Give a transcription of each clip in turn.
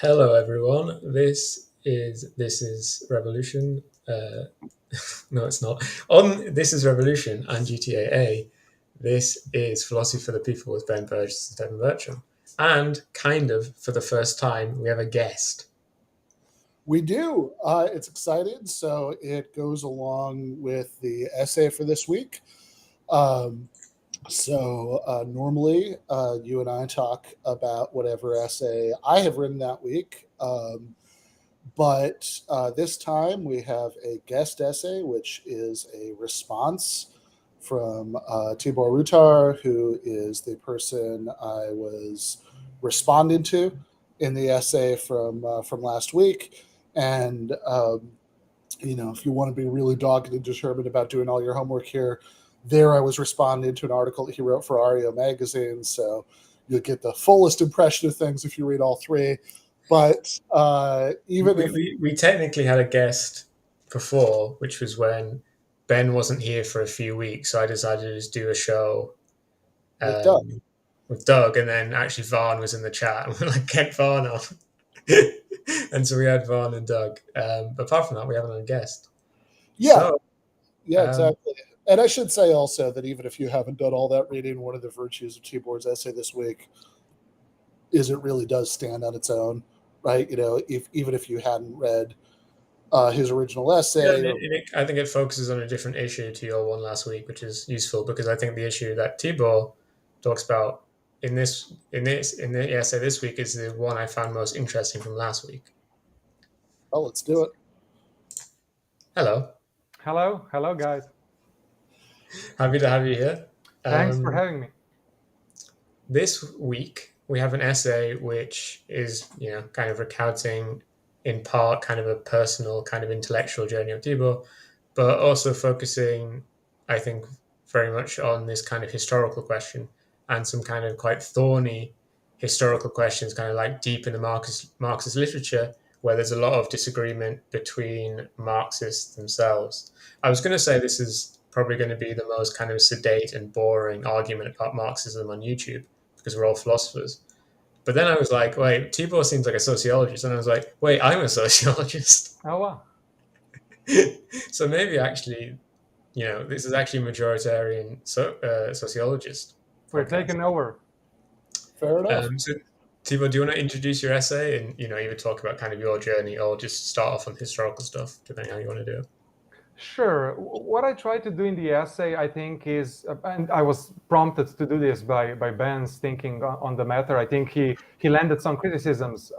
Hello, everyone. This is Revolution. No, it's not. On This is Revolution and GTAA, this is Philosophy for the People with Ben Burgis and Stefan Bertram. And kind of for the first time, we have a guest. We do. It's exciting. So it goes along with the essay for this week. Normally, you and I talk about whatever essay I have written that week. But this time we have a guest essay, which is a response from Tibor Rutar, who is the person I was responding to in the essay from last week. And, if you want to be really dogged and determined about doing all your homework here, there I was responding to an article that he wrote for Ario magazine. So you'll get the fullest impression of things if you read all three. But we technically had a guest before, which was when Ben wasn't here for a few weeks. So I decided to just do a show with Doug, and then actually Varn was in the chat, and we're like, get Varn on. And so we had Varn and Doug. But apart from that, we haven't had a guest. Exactly. And I should say also that even if you haven't done all that reading, one of the virtues of Tibor's essay this week is it really does stand on its own, right? Even if you hadn't read his original essay. I think it focuses on a different issue to your one last week, which is useful because I think the issue that Tibor talks about in the essay this week is the one I found most interesting from last week. Oh, let's do it. Hello, guys. Happy to have you here. Thanks for having me. This week we have an essay which is, kind of recounting in part kind of a personal, kind of intellectual journey of Tibor, but also focusing, I think, very much on this kind of historical question and some kind of quite thorny historical questions, kind of like deep in the Marxist literature, where there's a lot of disagreement between Marxists themselves. I was going to say this is probably going to be the most kind of sedate and boring argument about Marxism on YouTube because we're all philosophers. But then I was like, wait, Tibor seems like a sociologist. And I was like, wait, I'm a sociologist. Oh, wow. So maybe actually, this is actually a majoritarian sociologist. We're taking over. Fair enough. So, Tibor, do you want to introduce your essay and, either talk about kind of your journey or just start off on historical stuff, depending on how you want to do it? Sure. What I try to do in the essay, I think, is, and I was prompted to do this by Ben's thinking on the matter. I think he landed some criticisms,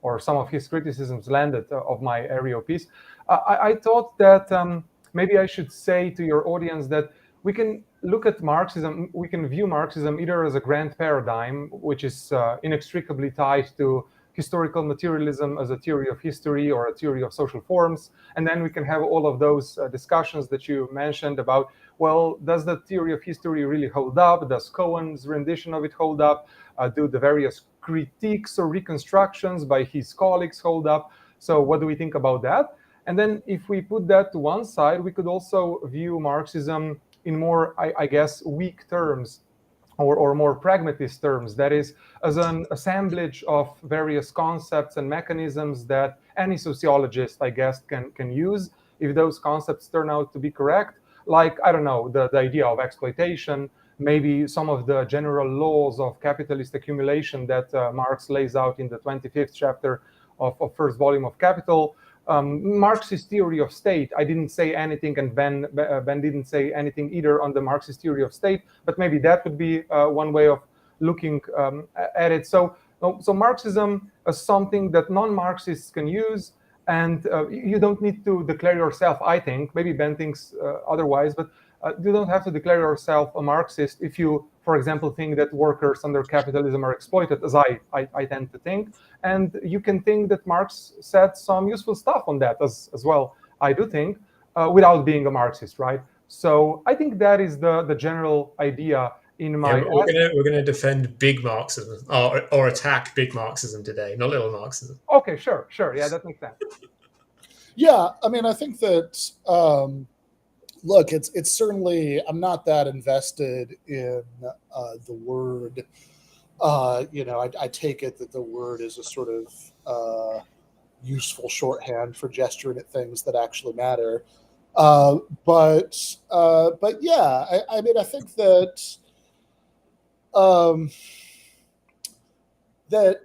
or some of his criticisms landed of my Ario piece. I thought that maybe I should say to your audience that we can look at Marxism, we can view Marxism either as a grand paradigm, which is inextricably tied to historical materialism as a theory of history or a theory of social forms. And then we can have all of those discussions that you mentioned about, well, does the theory of history really hold up? Does Cohen's rendition of it hold up? Do the various critiques or reconstructions by his colleagues hold up? So what do we think about that? And then if we put that to one side, we could also view Marxism in more, I guess, weak terms, or more pragmatist terms, that is, as an assemblage of various concepts and mechanisms that any sociologist, I guess, can use if those concepts turn out to be correct. Like, I don't know, the idea of exploitation, maybe some of the general laws of capitalist accumulation that Marx lays out in the 25th chapter of first volume of Capital. Marxist theory of state. I didn't say anything, and Ben didn't say anything either on the Marxist theory of state, but maybe that would be one way of looking at it. So Marxism is something that non-Marxists can use, and you don't need to declare yourself, I think, maybe Ben thinks otherwise, but You don't have to declare yourself a Marxist if you, for example, think that workers under capitalism are exploited, as I tend to think. And you can think that Marx said some useful stuff on that as well, I do think, without being a Marxist, right? So I think that is the general idea in my... Yeah, we're gonna defend big Marxism or attack big Marxism today, not little Marxism. Okay, sure. Yeah, that makes sense. Yeah, I mean, I think that look, it's certainly, I'm not that invested in the word. I take it that the word is a sort of useful shorthand for gesturing at things that actually matter. But yeah, I mean, I think that that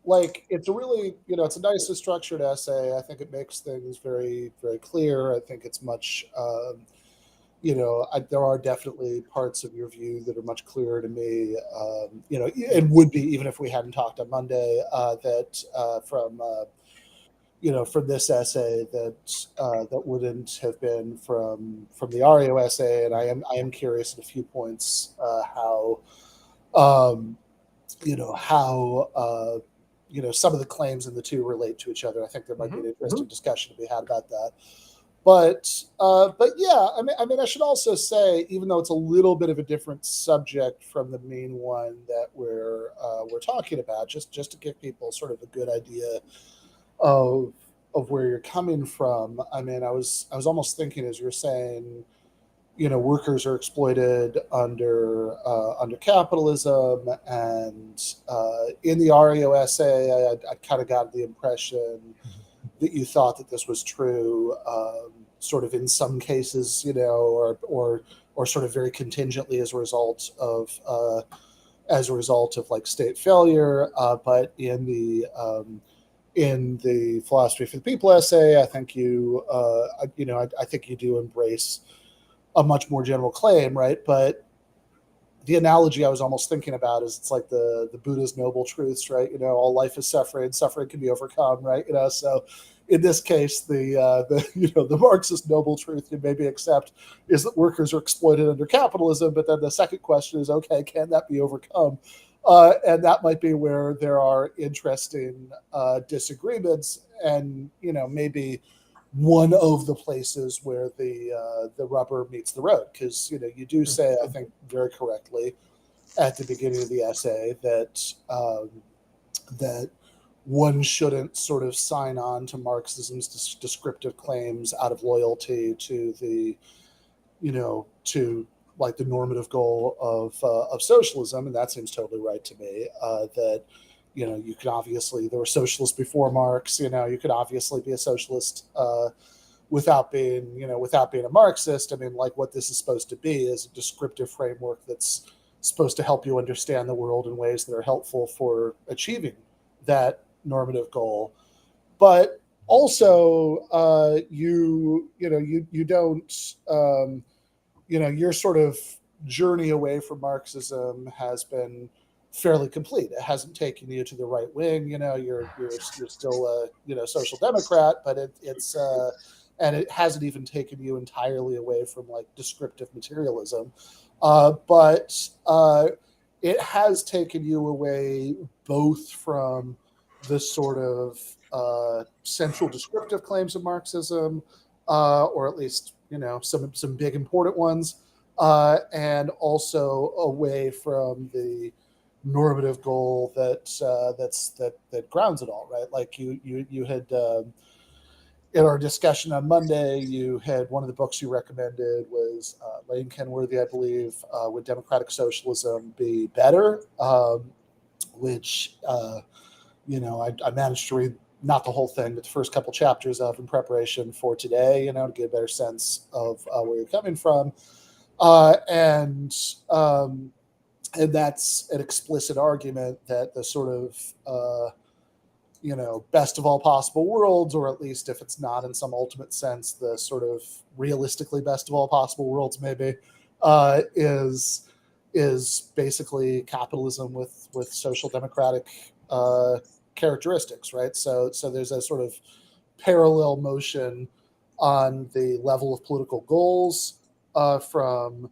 like it's a really it's a nicely structured essay. I think it makes things very very clear. I think it's much there are definitely parts of your view that are much clearer to me. And would be even if we hadn't talked on Monday. From this essay that wouldn't have been from the Ario essay. And I am curious at a few points how some of the claims in the two relate to each other. I think there might be an interesting discussion to be had about that. But yeah, I mean, I should also say, even though it's a little bit of a different subject from the main one that we're talking about, just to give people sort of a good idea of where you're coming from. I mean, I was almost thinking, as you're saying, workers are exploited under capitalism, and in the Ario essay, I kind of got the impression that you thought that this was true, sort of in some cases, or sort of very contingently as a result of like state failure. But in the Philosophy for the People essay, I think I think you do embrace a much more general claim, right? But the analogy I was almost thinking about is it's like the Buddha's noble truths, right? All life is suffering. Suffering can be overcome, right? So in this case, the Marxist noble truth you maybe accept is that workers are exploited under capitalism. But then the second question is, okay, can that be overcome? And that might be where there are interesting disagreements, and maybe one of the places where the rubber meets the road, because you do say, I think very correctly at the beginning of the essay, that that one shouldn't sort of sign on to Marxism's descriptive claims out of loyalty to the to like the normative goal of socialism. And that seems totally right to me. That you could obviously, there were socialists before Marx. You could obviously be a socialist without being a Marxist. I mean, like, what this is supposed to be is a descriptive framework that's supposed to help you understand the world in ways that are helpful for achieving that normative goal. But also, you don't, your sort of journey away from Marxism has been fairly complete. It hasn't taken you to the right wing. You're still a social democrat, but it's and it hasn't even taken you entirely away from like descriptive materialism. But it has taken you away both from the sort of central descriptive claims of Marxism, or at least some big important ones, and also away from the normative goal that grounds it all, right? Like you had in our discussion on Monday, you had one of the books you recommended was Lane Kenworthy, I believe, Would Democratic Socialism Be Better? Which I managed to read, not the whole thing, but the first couple chapters of in preparation for today, to get a better sense of where you're coming from. And that's an explicit argument that the sort of, best of all possible worlds, or at least if it's not in some ultimate sense, the sort of realistically best of all possible worlds, maybe, is basically capitalism with social democratic characteristics, right? So there's a sort of parallel motion on the level of political goals from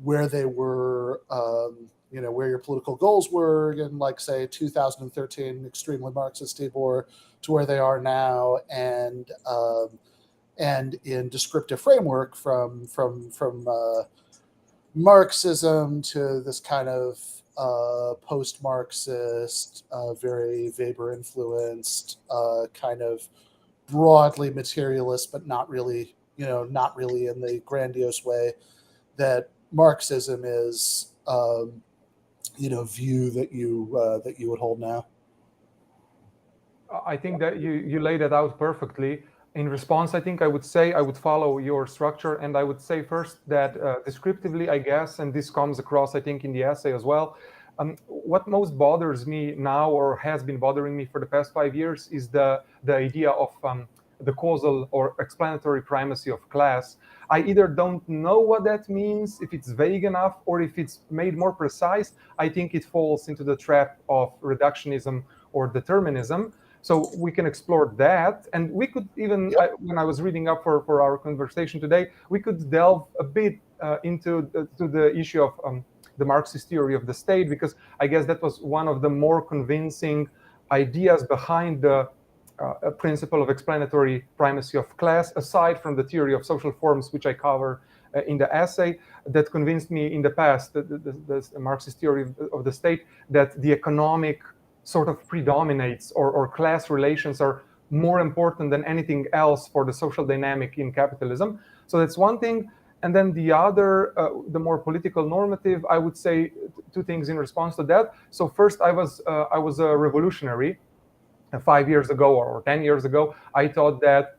where they were, where your political goals were in, like, say, 2013, extremely Marxist Tibor, to where they are now, and in descriptive framework from Marxism to this kind of post-Marxist, very Weber-influenced, kind of broadly materialist, but not really in the grandiose way that Marxism is, view that you would hold now. I think that you laid it out perfectly. In response, I think I would say I would follow your structure, and I would say first that descriptively, I guess, and this comes across, I think, in the essay as well, what most bothers me now, or has been bothering me for the past 5 years, is the idea of the causal or explanatory primacy of class. I either don't know what that means, if it's vague enough, or if it's made more precise. I think it falls into the trap of reductionism or determinism. So we can explore that. And we could even, when I was reading up for our conversation today, we could delve a bit into the issue of the Marxist theory of the state, because I guess that was one of the more convincing ideas behind the principle of explanatory primacy of class, aside from the theory of social forms, which I cover in the essay, that convinced me in the past, the Marxist theory of the state, that the economic sort of predominates, or class relations are more important than anything else for the social dynamic in capitalism. So that's one thing. And then the other, the more political normative, I would say two things in response to that. So first, I was a revolutionary 5 years ago or 10 years ago. I thought that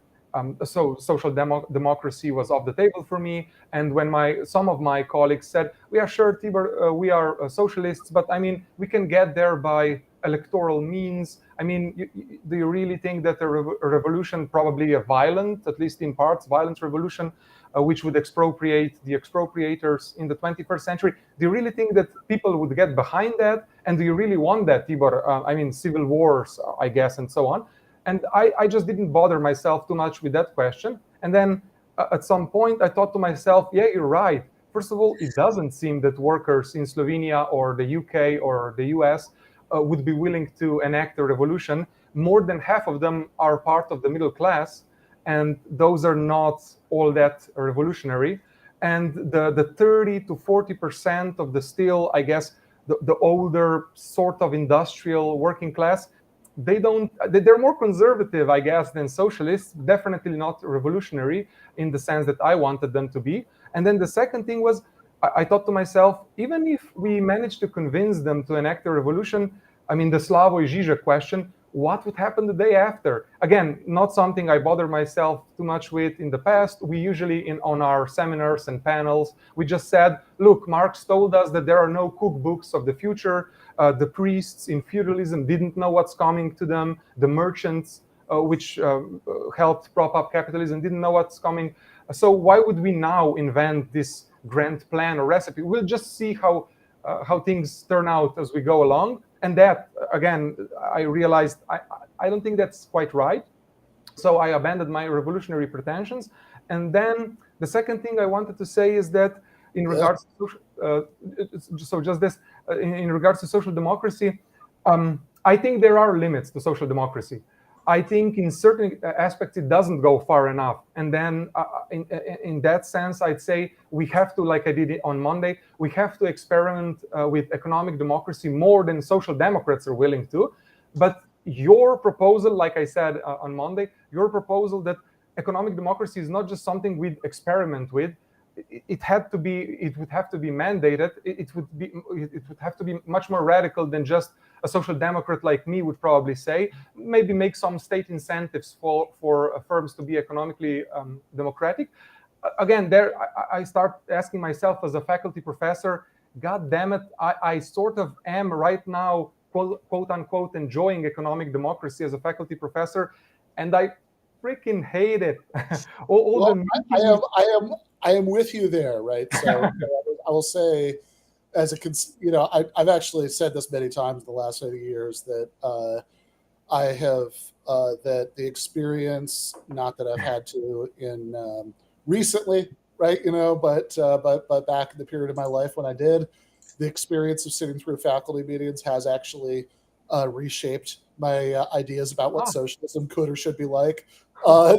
social democracy was off the table for me. And when some of my colleagues said, "We are sure, Tibor, we are socialists, but I mean, we can get there by electoral means. I mean, do you really think that a revolution, probably a violent, at least in parts, violent revolution, which would expropriate the expropriators in the 21st century, do you really think that people would get behind that? And do you really want that, Tibor? I mean, civil wars, I guess, and so on." And I just didn't bother myself too much with that question. And then at some point, I thought to myself, yeah, you're right. First of all, it doesn't seem that workers in Slovenia or the UK or the US would be willing to enact a revolution. More than half of them are part of the middle class, and those are not all that revolutionary. And the 30 to 40% of the still, I guess, the older sort of industrial working class, they're more conservative, I guess, than socialists, definitely not revolutionary in the sense that I wanted them to be. And then the second thing was, I thought to myself, even if we managed to convince them to enact a revolution, I mean, the Slavoj Žižek question, what would happen the day after? Again, not something I bother myself too much with in the past. We usually, on our seminars and panels, we just said, look, Marx told us that there are no cookbooks of the future. The priests in feudalism didn't know what's coming to them. The merchants, which helped prop up capitalism, didn't know what's coming. So why would we now invent this grand plan or recipe? We'll just see how things turn out as we go along. And that, again, I realized I don't think that's quite right. So I abandoned my revolutionary pretensions. And then the second thing I wanted to say is that in regards to in regards to social democracy, I think there are limits to social democracy. I think in certain aspects it doesn't go far enough. And then in that sense, I'd say we have to, like I did on Monday, we have to experiment with economic democracy more than social democrats are willing to. But your proposal, like I said on Monday, your proposal that economic democracy is not just something we'd experiment with, it would have to be mandated. It would have to be much more radical than just a social democrat like me would probably say. Maybe make some state incentives for firms to be economically democratic. Again, there I start asking myself as a faculty professor, God damn it, I sort of am right now, quote unquote, enjoying economic democracy as a faculty professor, and I freaking hate it. I am with you there, right? So I will say, I've actually said this many times in the last 80 years that I have that the experience, not that I've had to in recently, right? But back in the period of my life when I did, the experience of sitting through faculty meetings has actually reshaped my ideas about what socialism could or should be like. I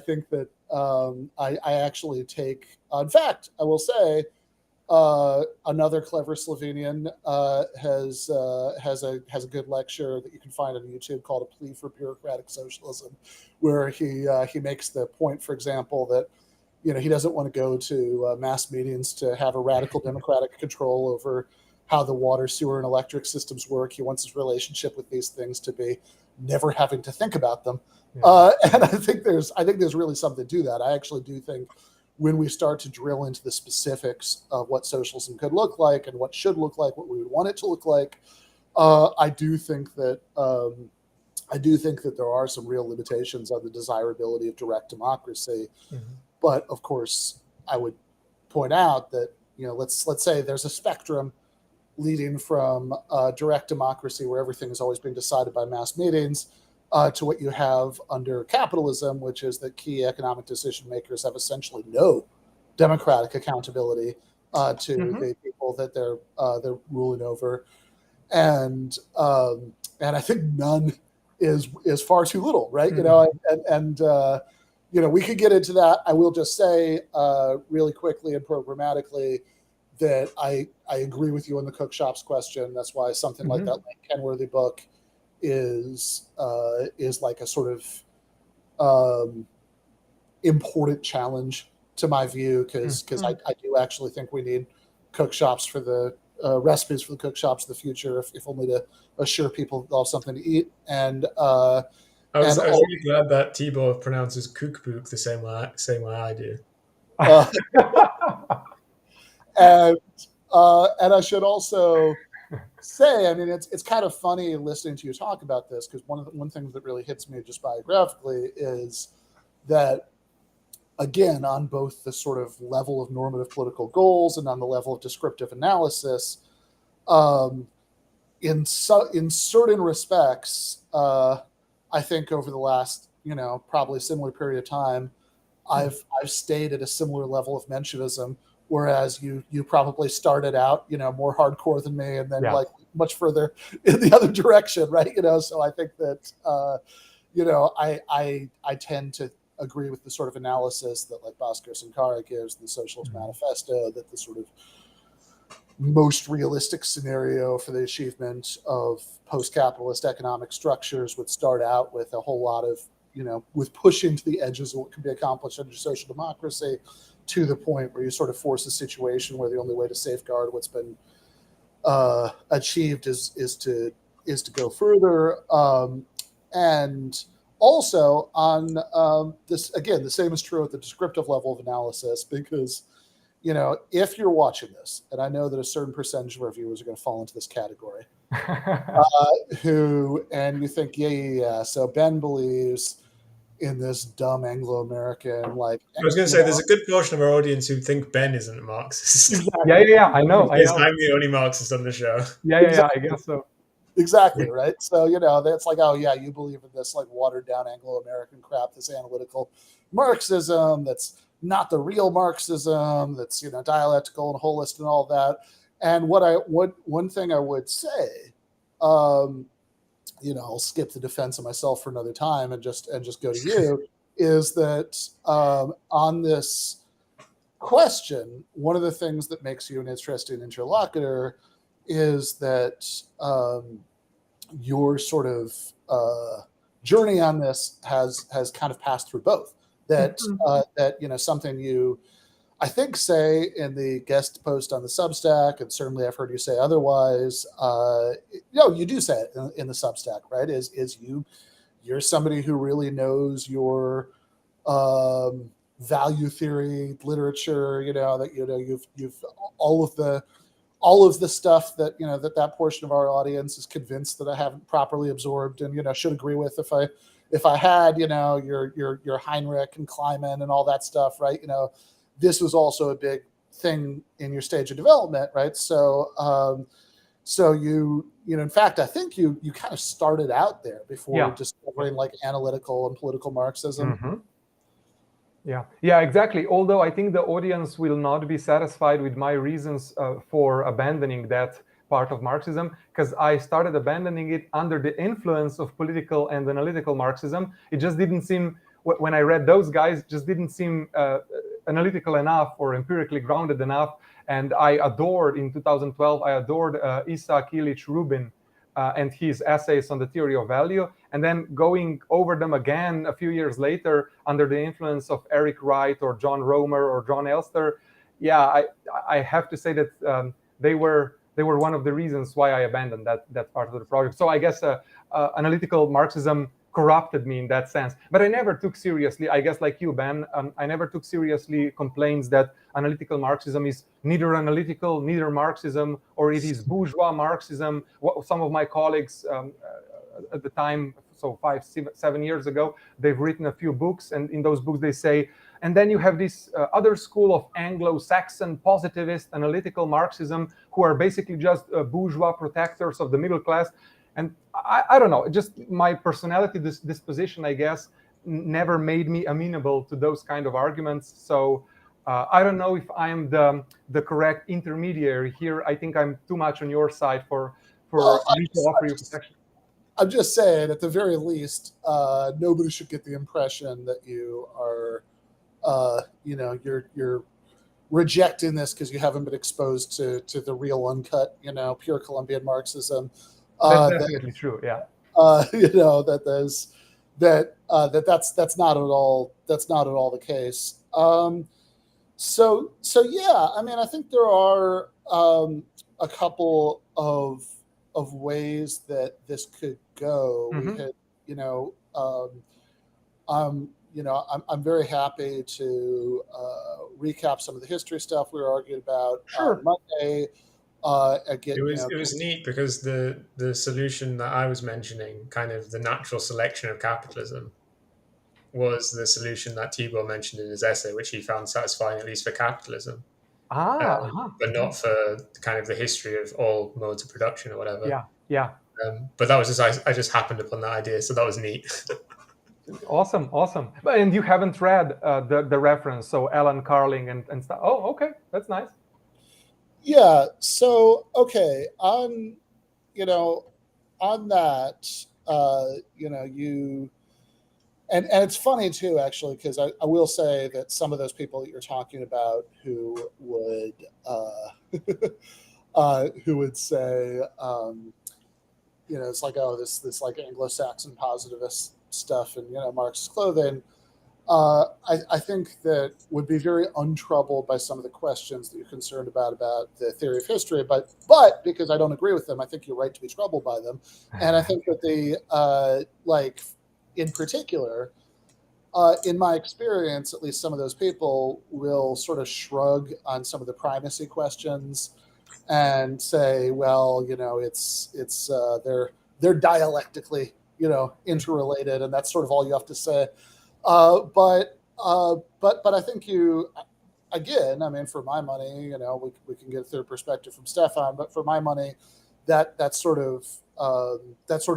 think that I actually take. In fact, I will say. Another clever Slovenian has a good lecture that you can find on YouTube called "A Plea for Bureaucratic Socialism," where he makes the point, for example, that he doesn't want to go to mass meetings to have a radical democratic control over how the water, sewer, and electric systems work. He wants his relationship with these things to be never having to think about them. Yeah. And I think there's really something to that. I actually do think when we start to drill into the specifics of what socialism could look like and what should look like, what we would want it to look like, I do think that there are some real limitations on the desirability of direct democracy. Mm-hmm. But of course, I would point out that let's say there's a spectrum leading from direct democracy, where everything is always being decided by mass meetings, to what you have under capitalism, which is that key economic decision makers have essentially no democratic accountability to the people that they're ruling over, and I think none is far too little, right? We could get into that. I will just say really quickly and programmatically that I agree with you on the cookshop's question. That's why something like that Kenworthy book is like a sort of important challenge to my view, because I do actually think we need cookshops for the recipes for the cookshops of the future, if only to assure people they'll have something to eat. And I was really glad that Tibor pronounces cookbook the same way I do. And I should also say, I mean, it's kind of funny listening to you talk about this, because one thing that really hits me just biographically is that, again, on both the sort of level of normative political goals and on the level of descriptive analysis, in certain respects, I think over the last probably similar period of time, I've stayed at a similar level of Menshevism. Whereas you probably started out, more hardcore than me, and then like much further in the other direction, right? So I think that, I tend to agree with the sort of analysis that like Bhaskar Sankara gives, the Socialist Manifesto, that the sort of most realistic scenario for the achievement of post-capitalist economic structures would start out with a whole lot of, with pushing to the edges of what can be accomplished under social democracy, to the point where you sort of force a situation where the only way to safeguard what's been achieved is to go further. And also on this, again, the same is true at the descriptive level of analysis, because, if you're watching this, and I know that a certain percentage of our viewers are going to fall into this category, and you think, so Ben believes in this dumb Anglo-American, like, I was going to say, there's a good portion of our audience who think Ben isn't a Marxist. Yeah, I know. Because I'm the only Marxist on the show. Yeah, I guess so. Exactly, right? So, that's like, oh yeah, you believe in this like watered down Anglo-American crap, this analytical Marxism that's not the real Marxism, that's dialectical and holist and all that. And one thing I would say, I'll skip the defense of myself for another time and just go to you, is that on this question, one of the things that makes you an interesting interlocutor is that your sort of journey on this has kind of passed through both. That something you, I think, say in the guest post on the Substack, and certainly I've heard you say otherwise. You do say it in the Substack, right? Is you're somebody who really knows your value theory literature. You've all of the stuff that that portion of our audience is convinced that I haven't properly absorbed and should agree with if I had your Heinrich and Kleiman and all that stuff, right? This was also a big thing in your stage of development, right? So so in fact, I think you kind of started out there before discovering like analytical and political Marxism. Mm-hmm. Yeah, exactly. Although I think the audience will not be satisfied with my reasons for abandoning that part of Marxism, because I started abandoning it under the influence of political and analytical Marxism. It just didn't seem, when I read those guys, just didn't seem analytical enough or empirically grounded enough. And in 2012, I adored Isaac Illich Rubin and his essays on the theory of value. And then going over them again a few years later under the influence of Eric Wright or John Romer or John Elster, I have to say that they were one of the reasons why I abandoned that part of the project. So I guess analytical Marxism corrupted me in that sense. But I never took seriously, I guess like you, Ben, I never took seriously complaints that analytical Marxism is neither analytical, neither Marxism, or it is bourgeois Marxism. Some of my colleagues at the time, so 5-7 years ago, they've written a few books, and in those books they say, and then you have this other school of Anglo-Saxon positivist analytical Marxism who are basically just bourgeois protectors of the middle class. And I don't know, just my personality, this disposition, I guess, never made me amenable to those kind of arguments. So I don't know if I'm the correct intermediary here. I think I'm too much on your side for me to offer you protection. I'm just saying, at the very least, nobody should get the impression that you are, you're rejecting this because you haven't been exposed to the real uncut, pure Colombian Marxism. That's definitely true. Yeah. That's not at all the case. So yeah, I mean, I think there are a couple of ways that this could go. Mm-hmm. We could, I'm very happy to recap some of the history stuff we were arguing about on Monday. It was neat because the solution that I was mentioning, kind of the natural selection of capitalism, was the solution that Tibor mentioned in his essay, which he found satisfying, at least for capitalism, but not for kind of the history of all modes of production or whatever. Yeah. But that was just I just happened upon that idea, so that was neat. Awesome. And you haven't read the reference, so Alan Carling and stuff. Oh, okay, that's nice. Yeah. So okay, on that, you. And it's funny too, actually, because I will say that some of those people that you're talking about who would say, it's like, oh, this like Anglo-Saxon positivist stuff and Marxist clothing. I think that would be very untroubled by some of the questions that you're concerned about the theory of history, but because I don't agree with them, I think you're right to be troubled by them, and I think that in particular, in my experience, at least some of those people will sort of shrug on some of the primacy questions and say, well, they're dialectically, interrelated, and that's sort of all you have to say. But I think again, I mean, for my money, we can get a third perspective from Stefan, but for my money, that sort of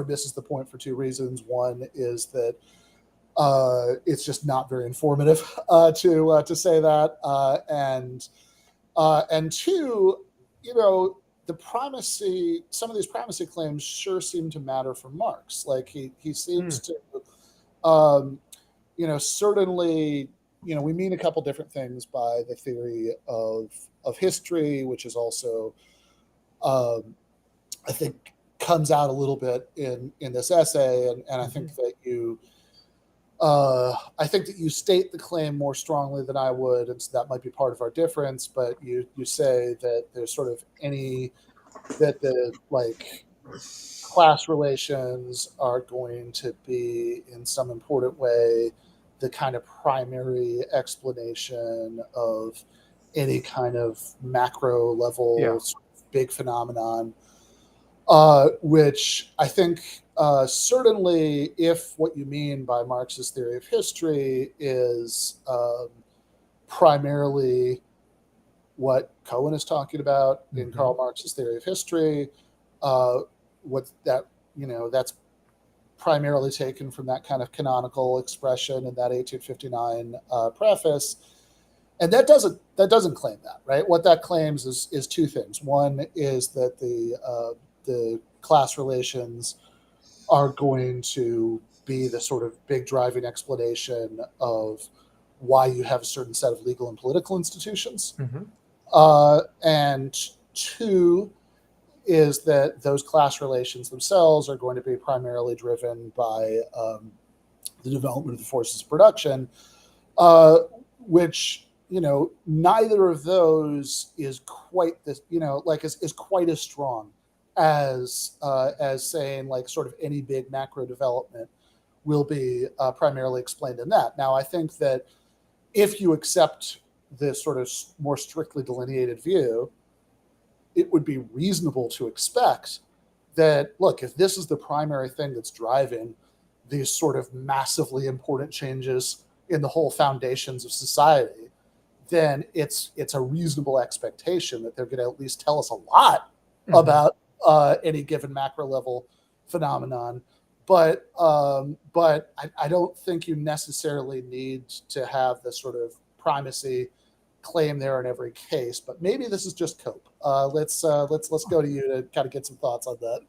misses the point for two reasons. One is that it's just not very informative to say that, and two, the primacy. Some of these primacy claims sure seem to matter for Marx. Like he seems to, certainly, we mean a couple different things by the theory of history, which is also, I think, comes out a little bit in this essay, and I think that you state the claim more strongly than I would, and so that might be part of our difference. But you say that there's sort of that the class relations are going to be in some important way the kind of primary explanation of any kind of macro level sort of big phenomenon, which I think certainly, if what you mean by Marxist theory of history is primarily what Cohen is talking about in Karl Marx's theory of history, what that, that's primarily taken from that kind of canonical expression in that 1859 preface. And that doesn't claim that, right? What that claims is two things. One is that the class relations are going to be the sort of big driving explanation of why you have a certain set of legal and political institutions. And two is that those class relations themselves are going to be primarily driven by the development of the forces of production, which, neither of those is quite this, is quite as strong as saying like sort of any big macro development will be primarily explained in that. Now, I think that if you accept this sort of more strictly delineated view, it would be reasonable to expect that, look, if this is the primary thing that's driving these sort of massively important changes in the whole foundations of society, then it's a reasonable expectation that they're going to at least tell us a lot about any given macro level phenomenon. But I don't think you necessarily need to have the sort of primacy claim there in every case. But maybe this is just cope. Let's go to you to kind of get some thoughts on that.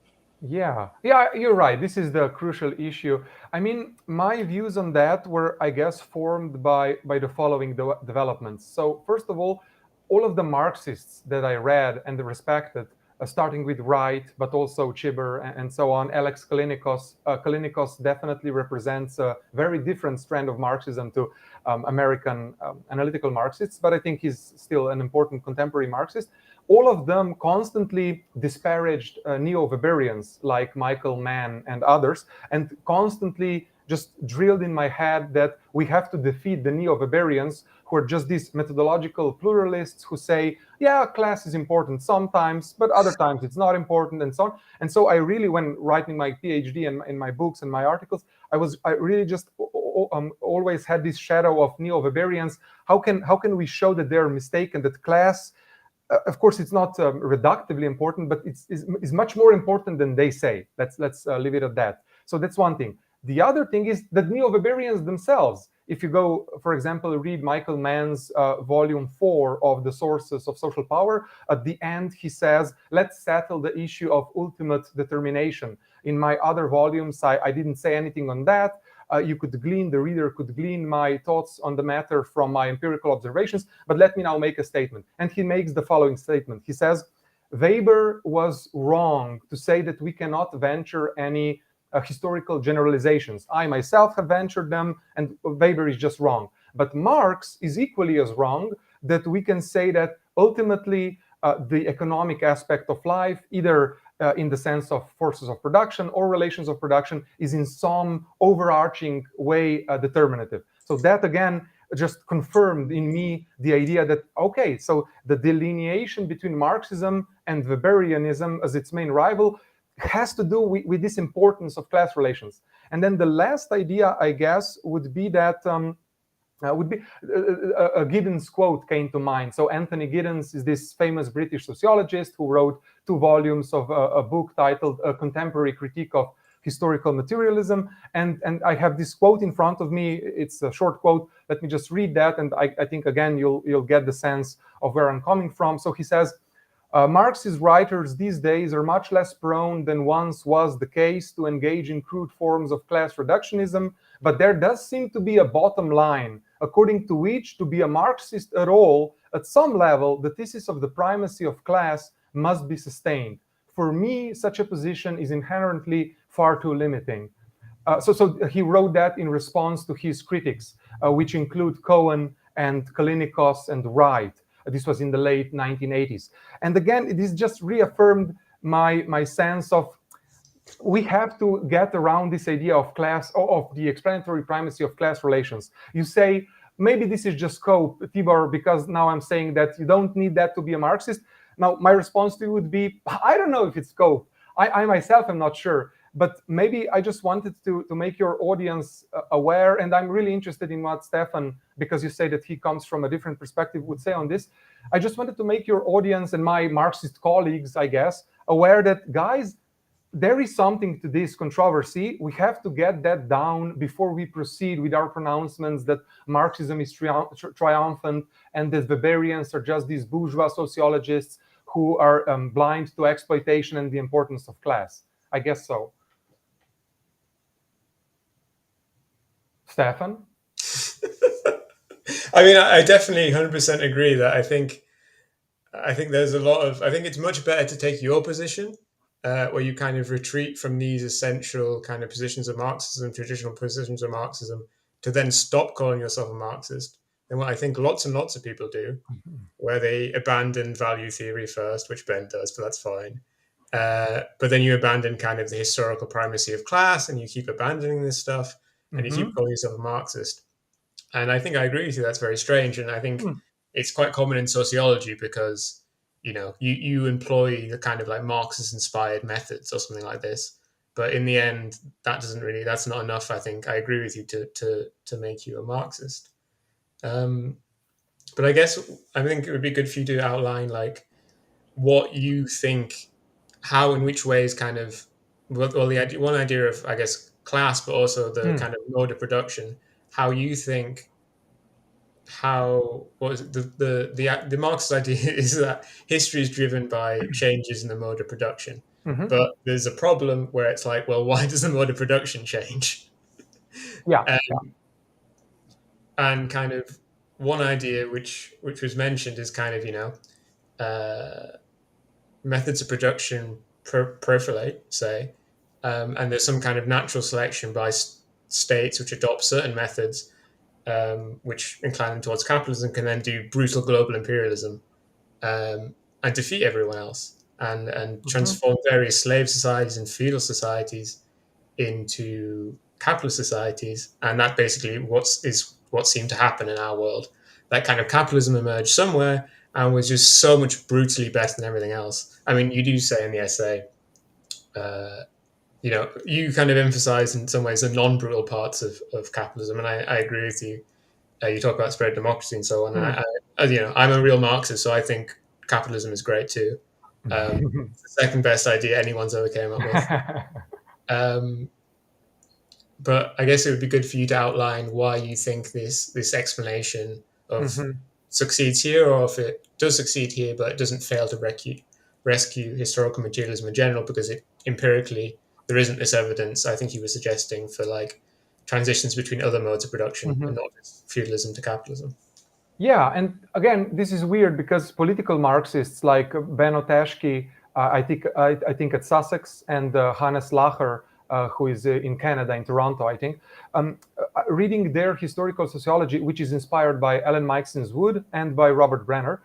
Yeah, you're right. This is the crucial issue. I mean, my views on that were, I guess, formed by the following developments. So first of all of the Marxists that I read and respected, starting with Wright, but also Tibor and so on, Alex Kalinikos. Kalinikos definitely represents a very different strand of Marxism to American analytical Marxists, but I think he's still an important contemporary Marxist. All of them constantly disparaged neo-Weberians like Michael Mann and others, and constantly just drilled in my head that we have to defeat the neo-Weberians, who are just these methodological pluralists who say, yeah, class is important sometimes, but other times it's not important, and so on. And so I really, when writing my PhD and in my books and my articles, I really just always had this shadow of neo-Weberians. How can we show that they're mistaken, that class, of course, it's not reductively important, but it's much more important than they say. Let's leave it at that. So that's one thing. The other thing is that neo-Weberians themselves, if you go, for example, read Michael Mann's volume 4 of The Sources of Social Power, at the end he says, let's settle the issue of ultimate determination. In my other volumes, I didn't say anything on that. The reader could glean my thoughts on the matter from my empirical observations, but let me now make a statement. And he makes the following statement. He says, Weber was wrong to say that we cannot venture any historical generalizations. I myself have ventured them, and Weber is just wrong. But Marx is equally as wrong that we can say that ultimately the economic aspect of life, either in the sense of forces of production or relations of production, is in some overarching way determinative. So that again just confirmed in me the idea that, okay, so the delineation between Marxism and Weberianism as its main rival has to do with this importance of class relations. And then the last idea, I guess, would be that a Giddens quote came to mind. So Anthony Giddens is this famous British sociologist who wrote 2 volumes of a book titled A Contemporary Critique of Historical Materialism. And I have this quote in front of me. It's a short quote. Let me just read that. And I think, again, you'll get the sense of where I'm coming from. So he says, Marxist writers these days are much less prone than once was the case to engage in crude forms of class reductionism, but there does seem to be a bottom line, according to which to be a Marxist at all, at some level, the thesis of the primacy of class must be sustained. For me, such a position is inherently far too limiting. So he wrote that in response to his critics, which include Cohen and Kalinikos and Wright. This was in the late 1980s. And again, this just reaffirmed my sense of we have to get around this idea of class, of the explanatory primacy of class relations. You say, maybe this is just scope, Tibor, because now I'm saying that you don't need that to be a Marxist. Now, my response to you would be, I don't know if it's scope. I myself am not sure. But maybe I just wanted to make your audience aware, and I'm really interested in what Stefan, because you say that he comes from a different perspective, would say on this. I just wanted to make your audience and my Marxist colleagues, I guess, aware that, guys, there is something to this controversy. We have to get that down before we proceed with our pronouncements that Marxism is triumphant and that Weberians are just these bourgeois sociologists who are blind to exploitation and the importance of class. I guess so. Stefan? I mean, I definitely 100% agree that I think there's a lot of, I think it's much better to take your position where you kind of retreat from these essential kind of positions of Marxism, traditional positions of Marxism, to then stop calling yourself a Marxist. And what I think lots and lots of people do, where they abandon value theory first, which Ben does, but that's fine. But then you abandon kind of the historical primacy of class, and you keep abandoning this stuff, and you keep calling yourself a Marxist. And I think I agree with you. That's very strange. And I think it's quite common in sociology because, you employ the kind of like Marxist inspired methods or something like this. But in the end, that's not enough. I think I agree with you to make you a Marxist. But I think it would be good for you to outline like what you think, how, in which ways kind of, well, the idea, one idea of, I guess, class, but also the kind of mode of production, how you think, the Marxist idea is that history is driven by changes in the mode of production. But there's a problem where it's like, well, why does the mode of production change? And kind of one idea which was mentioned is kind of, methods of production proliferate, say, and there's some kind of natural selection by states which adopt certain methods which incline them towards capitalism, can then do brutal global imperialism and defeat everyone else and transform various slave societies and feudal societies into capitalist societies. And that basically what seemed to happen in our world. That kind of capitalism emerged somewhere and was just so much brutally better than everything else. I mean, you do say in the essay, you kind of emphasize in some ways the non-brutal parts of capitalism, and I agree with you. You talk about spread democracy and so on. I'm a real Marxist, so I think capitalism is great too. It's the second best idea anyone's ever came up with. But I guess it would be good for you to outline why you think this explanation of succeeds here, or if it does succeed here, but it doesn't fail to rescue historical materialism in general, because it empirically there isn't this evidence. I think you were suggesting for like transitions between other modes of production and not just feudalism to capitalism. Yeah, and again, this is weird because political Marxists like Ben Otashki, I think at Sussex, and Hannes Lacher, who is in Canada, in Toronto, I think, reading their historical sociology, which is inspired by Ellen Meiksins Wood and by Robert Brenner,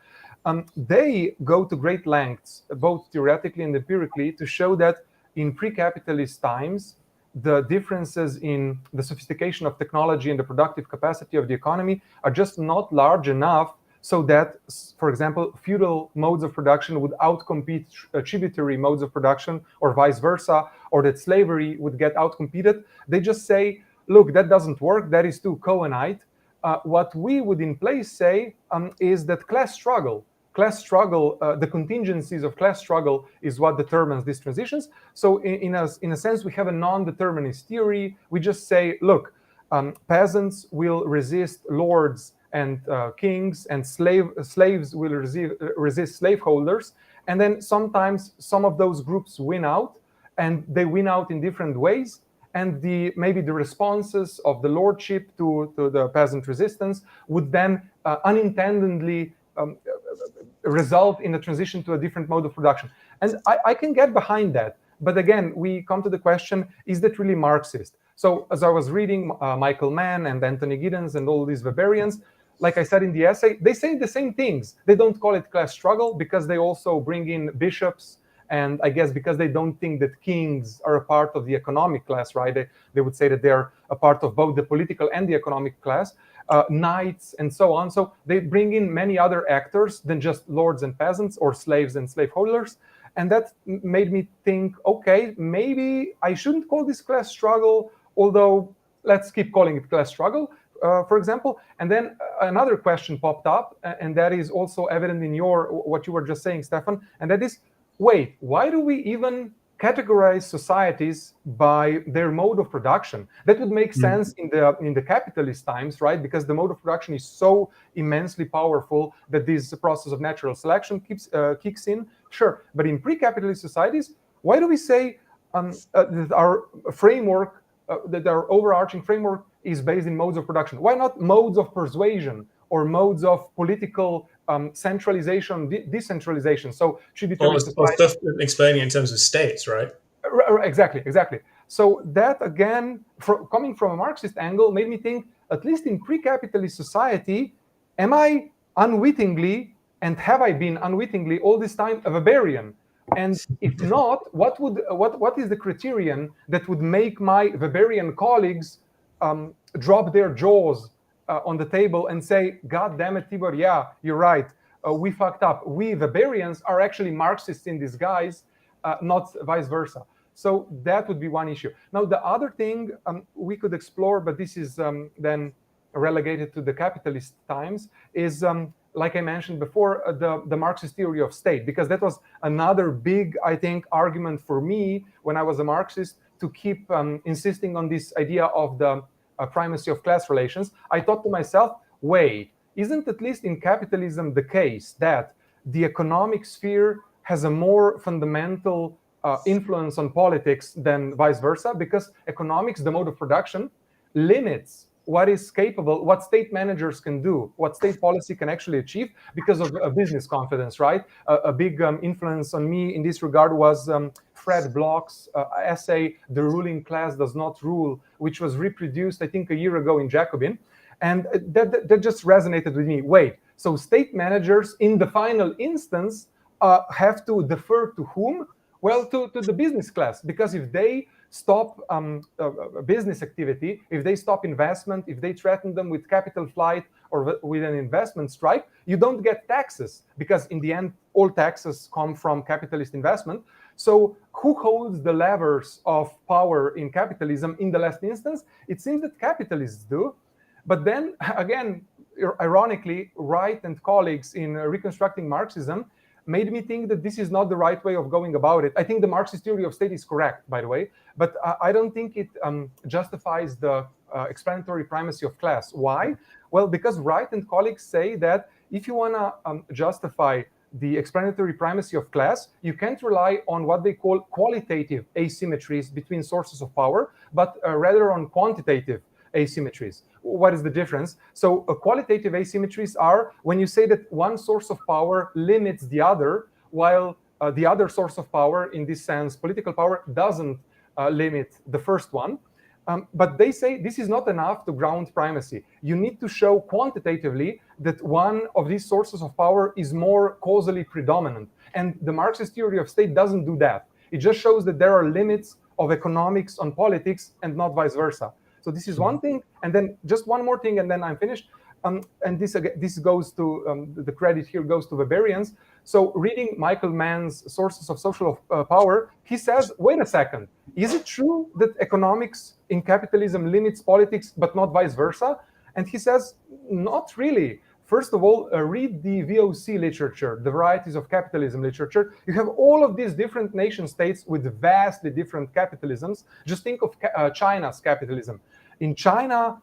they go to great lengths, both theoretically and empirically, to show that in pre-capitalist times, the differences in the sophistication of technology and the productive capacity of the economy are just not large enough so that, for example, feudal modes of production would outcompete tributary modes of production, or vice versa, or that slavery would get outcompeted. They just say, look, that doesn't work, that is too Cohenite. What we would in place say is that class struggle, the contingencies of class struggle is what determines these transitions. So in a sense, we have a non-determinist theory. We just say, look, peasants will resist lords and kings, and slaves will resist slaveholders. And then sometimes some of those groups win out, and they win out in different ways. And maybe the responses of the lordship to the peasant resistance would then unintendedly result in a transition to a different mode of production. And I can get behind that. But again, we come to the question, is that really Marxist? So as I was reading Michael Mann and Anthony Giddens and all these Weberians, like I said in the essay, they say the same things. They don't call it class struggle because they also bring in bishops, and I guess because they don't think that kings are a part of the economic class, right? They would say that they're a part of both the political and the economic class. Knights and so on. So they bring in many other actors than just lords and peasants or slaves and slaveholders. And that made me think, okay, maybe I shouldn't call this class struggle, although let's keep calling it class struggle, for example. And then another question popped up, and that is also evident in what you were just saying, Stefan, and that is, wait, why do we even categorize societies by their mode of production? That would make sense in the capitalist times, right? Because the mode of production is so immensely powerful that this process of natural selection kicks in. Sure, but in pre-capitalist societies, why do we say that our framework, that our overarching framework is based in modes of production? Why not modes of persuasion or modes of political centralization, decentralization? So tributary society. Or stuff explaining in terms of states, right? Exactly. So that, again, coming from a Marxist angle, made me think, at least in pre-capitalist society, am I unwittingly, and have I been unwittingly all this time, a Weberian? And if not, what is the criterion that would make my Weberian colleagues drop their jaws on the table and say, God damn it, Tibor, yeah, you're right, we fucked up. We Weberians are actually Marxists in disguise, not vice versa. So that would be one issue. Now, the other thing we could explore, but this is then relegated to the capitalist times, is like I mentioned before, the Marxist theory of state, because that was another big, I think, argument for me when I was a Marxist to keep insisting on this idea of the primacy of class relations. I thought to myself, wait, isn't at least in capitalism the case that the economic sphere has a more fundamental influence on politics than vice versa? Because economics, the mode of production, limits what is capable, what state managers can do, what state policy can actually achieve because of business confidence, right? A big influence on me in this regard was Fred Bloch's essay, The Ruling Class Does Not Rule, which was reproduced, I think, a year ago in Jacobin. And that just resonated with me. Wait, so state managers in the final instance have to defer to whom? Well, to the business class, because if they stop business activity, if they stop investment, if they threaten them with capital flight or with an investment strike, you don't get taxes, because in the end, all taxes come from capitalist investment. So who holds the levers of power in capitalism in the last instance? It seems that capitalists do. But then, again, ironically, Wright and colleagues in Reconstructing Marxism made me think that this is not the right way of going about it. I think the Marxist theory of state is correct, by the way, but I don't think it justifies the explanatory primacy of class. Why? Well, because Wright and colleagues say that if you want to justify the explanatory primacy of class, you can't rely on what they call qualitative asymmetries between sources of power, but rather on quantitative asymmetries. What is the difference? So qualitative asymmetries are when you say that one source of power limits the other, while the other source of power, in this sense, political power, doesn't limit the first one. But they say this is not enough to ground primacy. You need to show quantitatively that one of these sources of power is more causally predominant. And the Marxist theory of state doesn't do that. It just shows that there are limits of economics on politics and not vice versa. So this is one thing, and then just one more thing, and then I'm finished. And this goes to the credit here goes to Weberians. So reading Michael Mann's Sources of Social Power, he says, wait a second, is it true that economics in capitalism limits politics, but not vice versa? And he says, not really. First of all, read the VOC literature, the Varieties of Capitalism literature. You have all of these different nation states with vastly different capitalisms. Just think of China's capitalism. In China,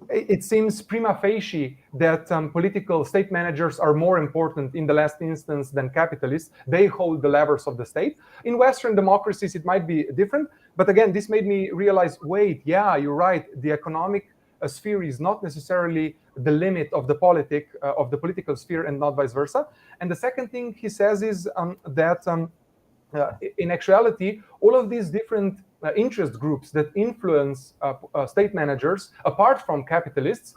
it seems prima facie that political state managers are more important in the last instance than capitalists. They hold the levers of the state. In Western democracies, it might be different. But again, this made me realize, wait, yeah, you're right. The economic sphere is not necessarily the limit of the political sphere, and not vice versa. And the second thing he says is that in actuality, all of these different interest groups that influence state managers, apart from capitalists,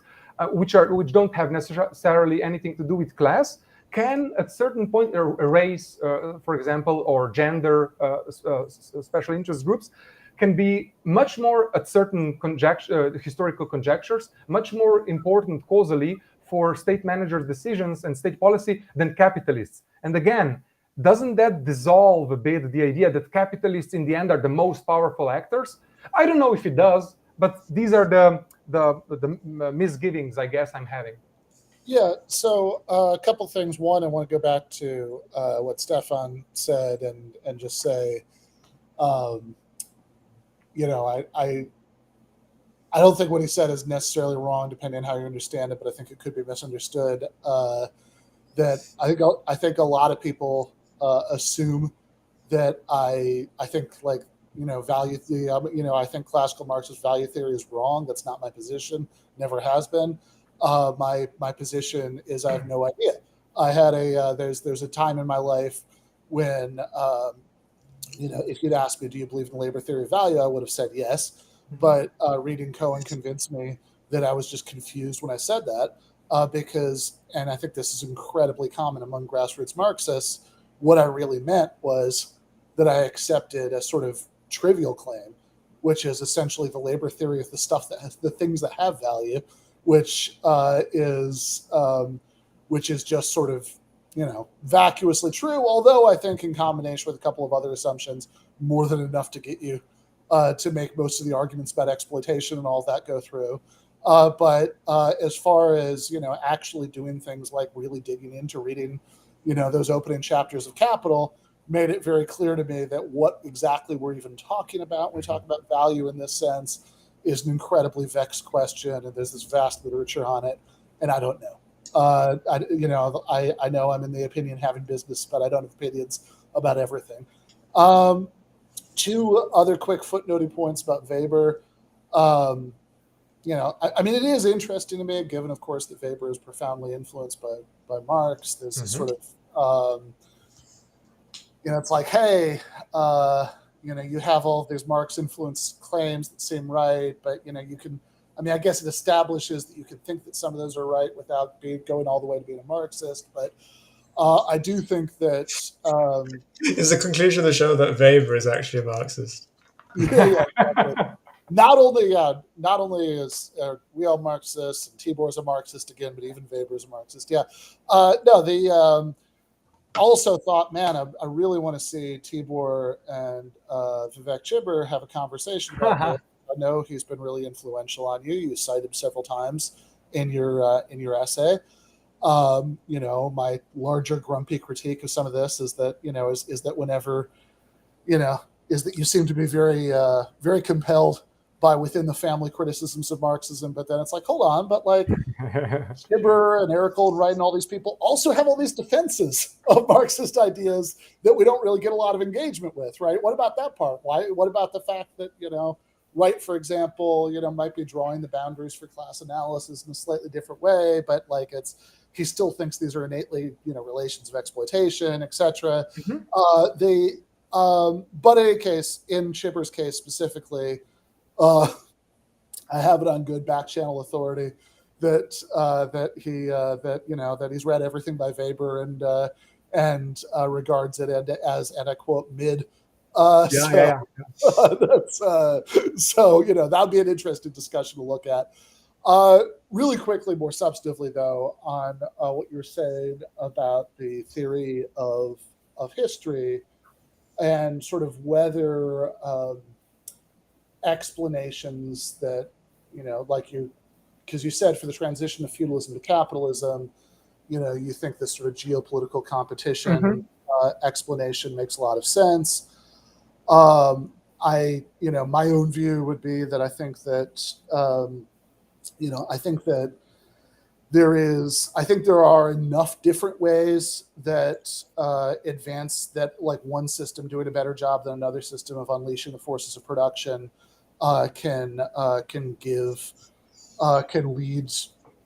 which don't have necessarily anything to do with class, can at certain point race, for example, or gender special interest groups, can be much more at certain historical conjectures, much more important causally for state managers' decisions and state policy than capitalists. And again, doesn't that dissolve a bit the idea that capitalists in the end are the most powerful actors? I don't know if it does, but these are the misgivings, I guess, I'm having. Yeah, so a couple things. One, I want to go back to what Stefan said and just say, um, I don't think what he said is necessarily wrong, depending on how you understand it, but I think it could be misunderstood. That I think a lot of people assume that I think like value theory. I think classical Marxist value theory is wrong. That's not my position. Never has been. My position is I have no idea. I had there's a time in my life when if you'd asked me, do you believe in the labor theory of value, I would have said yes. But reading Cohen convinced me that I was just confused when I said that because, and I think this is incredibly common among grassroots Marxists, what I really meant was that I accepted a sort of trivial claim, which is essentially the labor theory of the stuff that has the things that have value, which is just sort of vacuously true. Although I think in combination with a couple of other assumptions, more than enough to get you to make most of the arguments about exploitation and all of that go through. But as far as actually doing things like really digging into reading, those opening chapters of Capital, made it very clear to me that what exactly we're even talking about when we talk about value in this sense is an incredibly vexed question, and there's this vast literature on it, and I don't know. I know I'm in the opinion having business, but I don't have opinions about everything. Two other quick footnoting points about Weber. I mean, it is interesting to me, given, of course, that Weber is profoundly influenced by Marx. There's this sort of, it's like, hey, you have all of these Marx influence claims that seem right, but you can. I mean, I guess it establishes that you can think that some of those are right without going all the way to being a Marxist. But I do think that is the conclusion of the show that Weber is actually a Marxist. Yeah. Not only is we all Marxists, and Tibor's a Marxist again, but even Weber's a Marxist. Yeah. Also thought, man, I really want to see Tibor and Vivek Chibber have a conversation about this. I know he's been really influential on you. You cite him several times in your essay. My larger grumpy critique of some of this is that is that whenever is that you seem to be very very compelled by within the family criticisms of Marxism, but then it's like, hold on, but like Schibber and Eric Goldwright and all these people also have all these defenses of Marxist ideas that we don't really get a lot of engagement with, right? What about that part? What about the fact that Wright, for example, might be drawing the boundaries for class analysis in a slightly different way, but like he still thinks these are innately relations of exploitation, etc. But in any case, in Chibber's case specifically, I have it on good back channel authority that he's read everything by Weber and regards it as, and I quote, mid. So that'd be an interesting discussion to look at. Really quickly, more substantively though, on what you're saying about the theory of history and sort of whether explanations that because you said for the transition of feudalism to capitalism, you think this sort of geopolitical competition explanation makes a lot of sense. My own view would be that I think that there are enough different ways that advance that, like one system doing a better job than another system of unleashing the forces of production can lead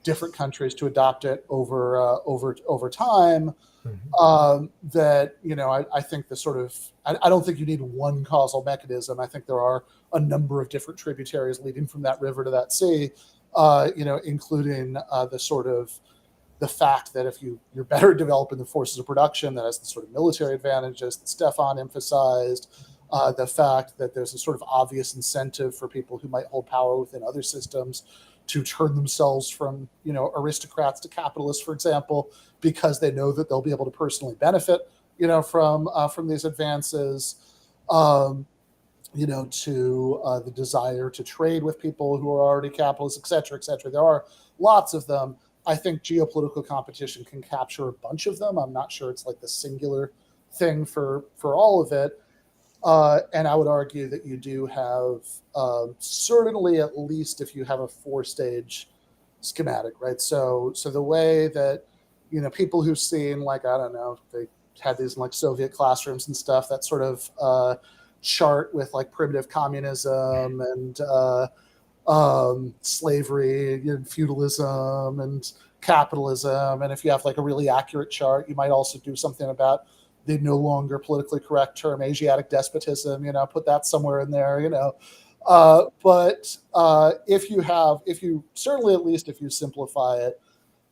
different countries to adopt it over time. I think the sort of I don't think you need one causal mechanism. I think there are a number of different tributaries leading from that river to that sea, including the fact that if you're better developing the forces of production, that has the sort of military advantages that Stefan emphasized. The fact that there's a sort of obvious incentive for people who might hold power within other systems to turn themselves from, aristocrats to capitalists, for example, because they know that they'll be able to personally benefit from these advances, to the desire to trade with people who are already capitalists, et cetera, et cetera. There are lots of them. I think geopolitical competition can capture a bunch of them. I'm not sure it's like the singular thing for all of it. And I would argue that you do have, certainly, at least if you have a 4-stage schematic, right? So the way that, people who've seen, like, I don't know, they had these in like Soviet classrooms and stuff, that sort of chart with like primitive communism and slavery, feudalism and capitalism. And if you have like a really accurate chart, you might also do something about the no longer politically correct term Asiatic despotism, put that somewhere in there, but if you certainly, at least if you simplify it,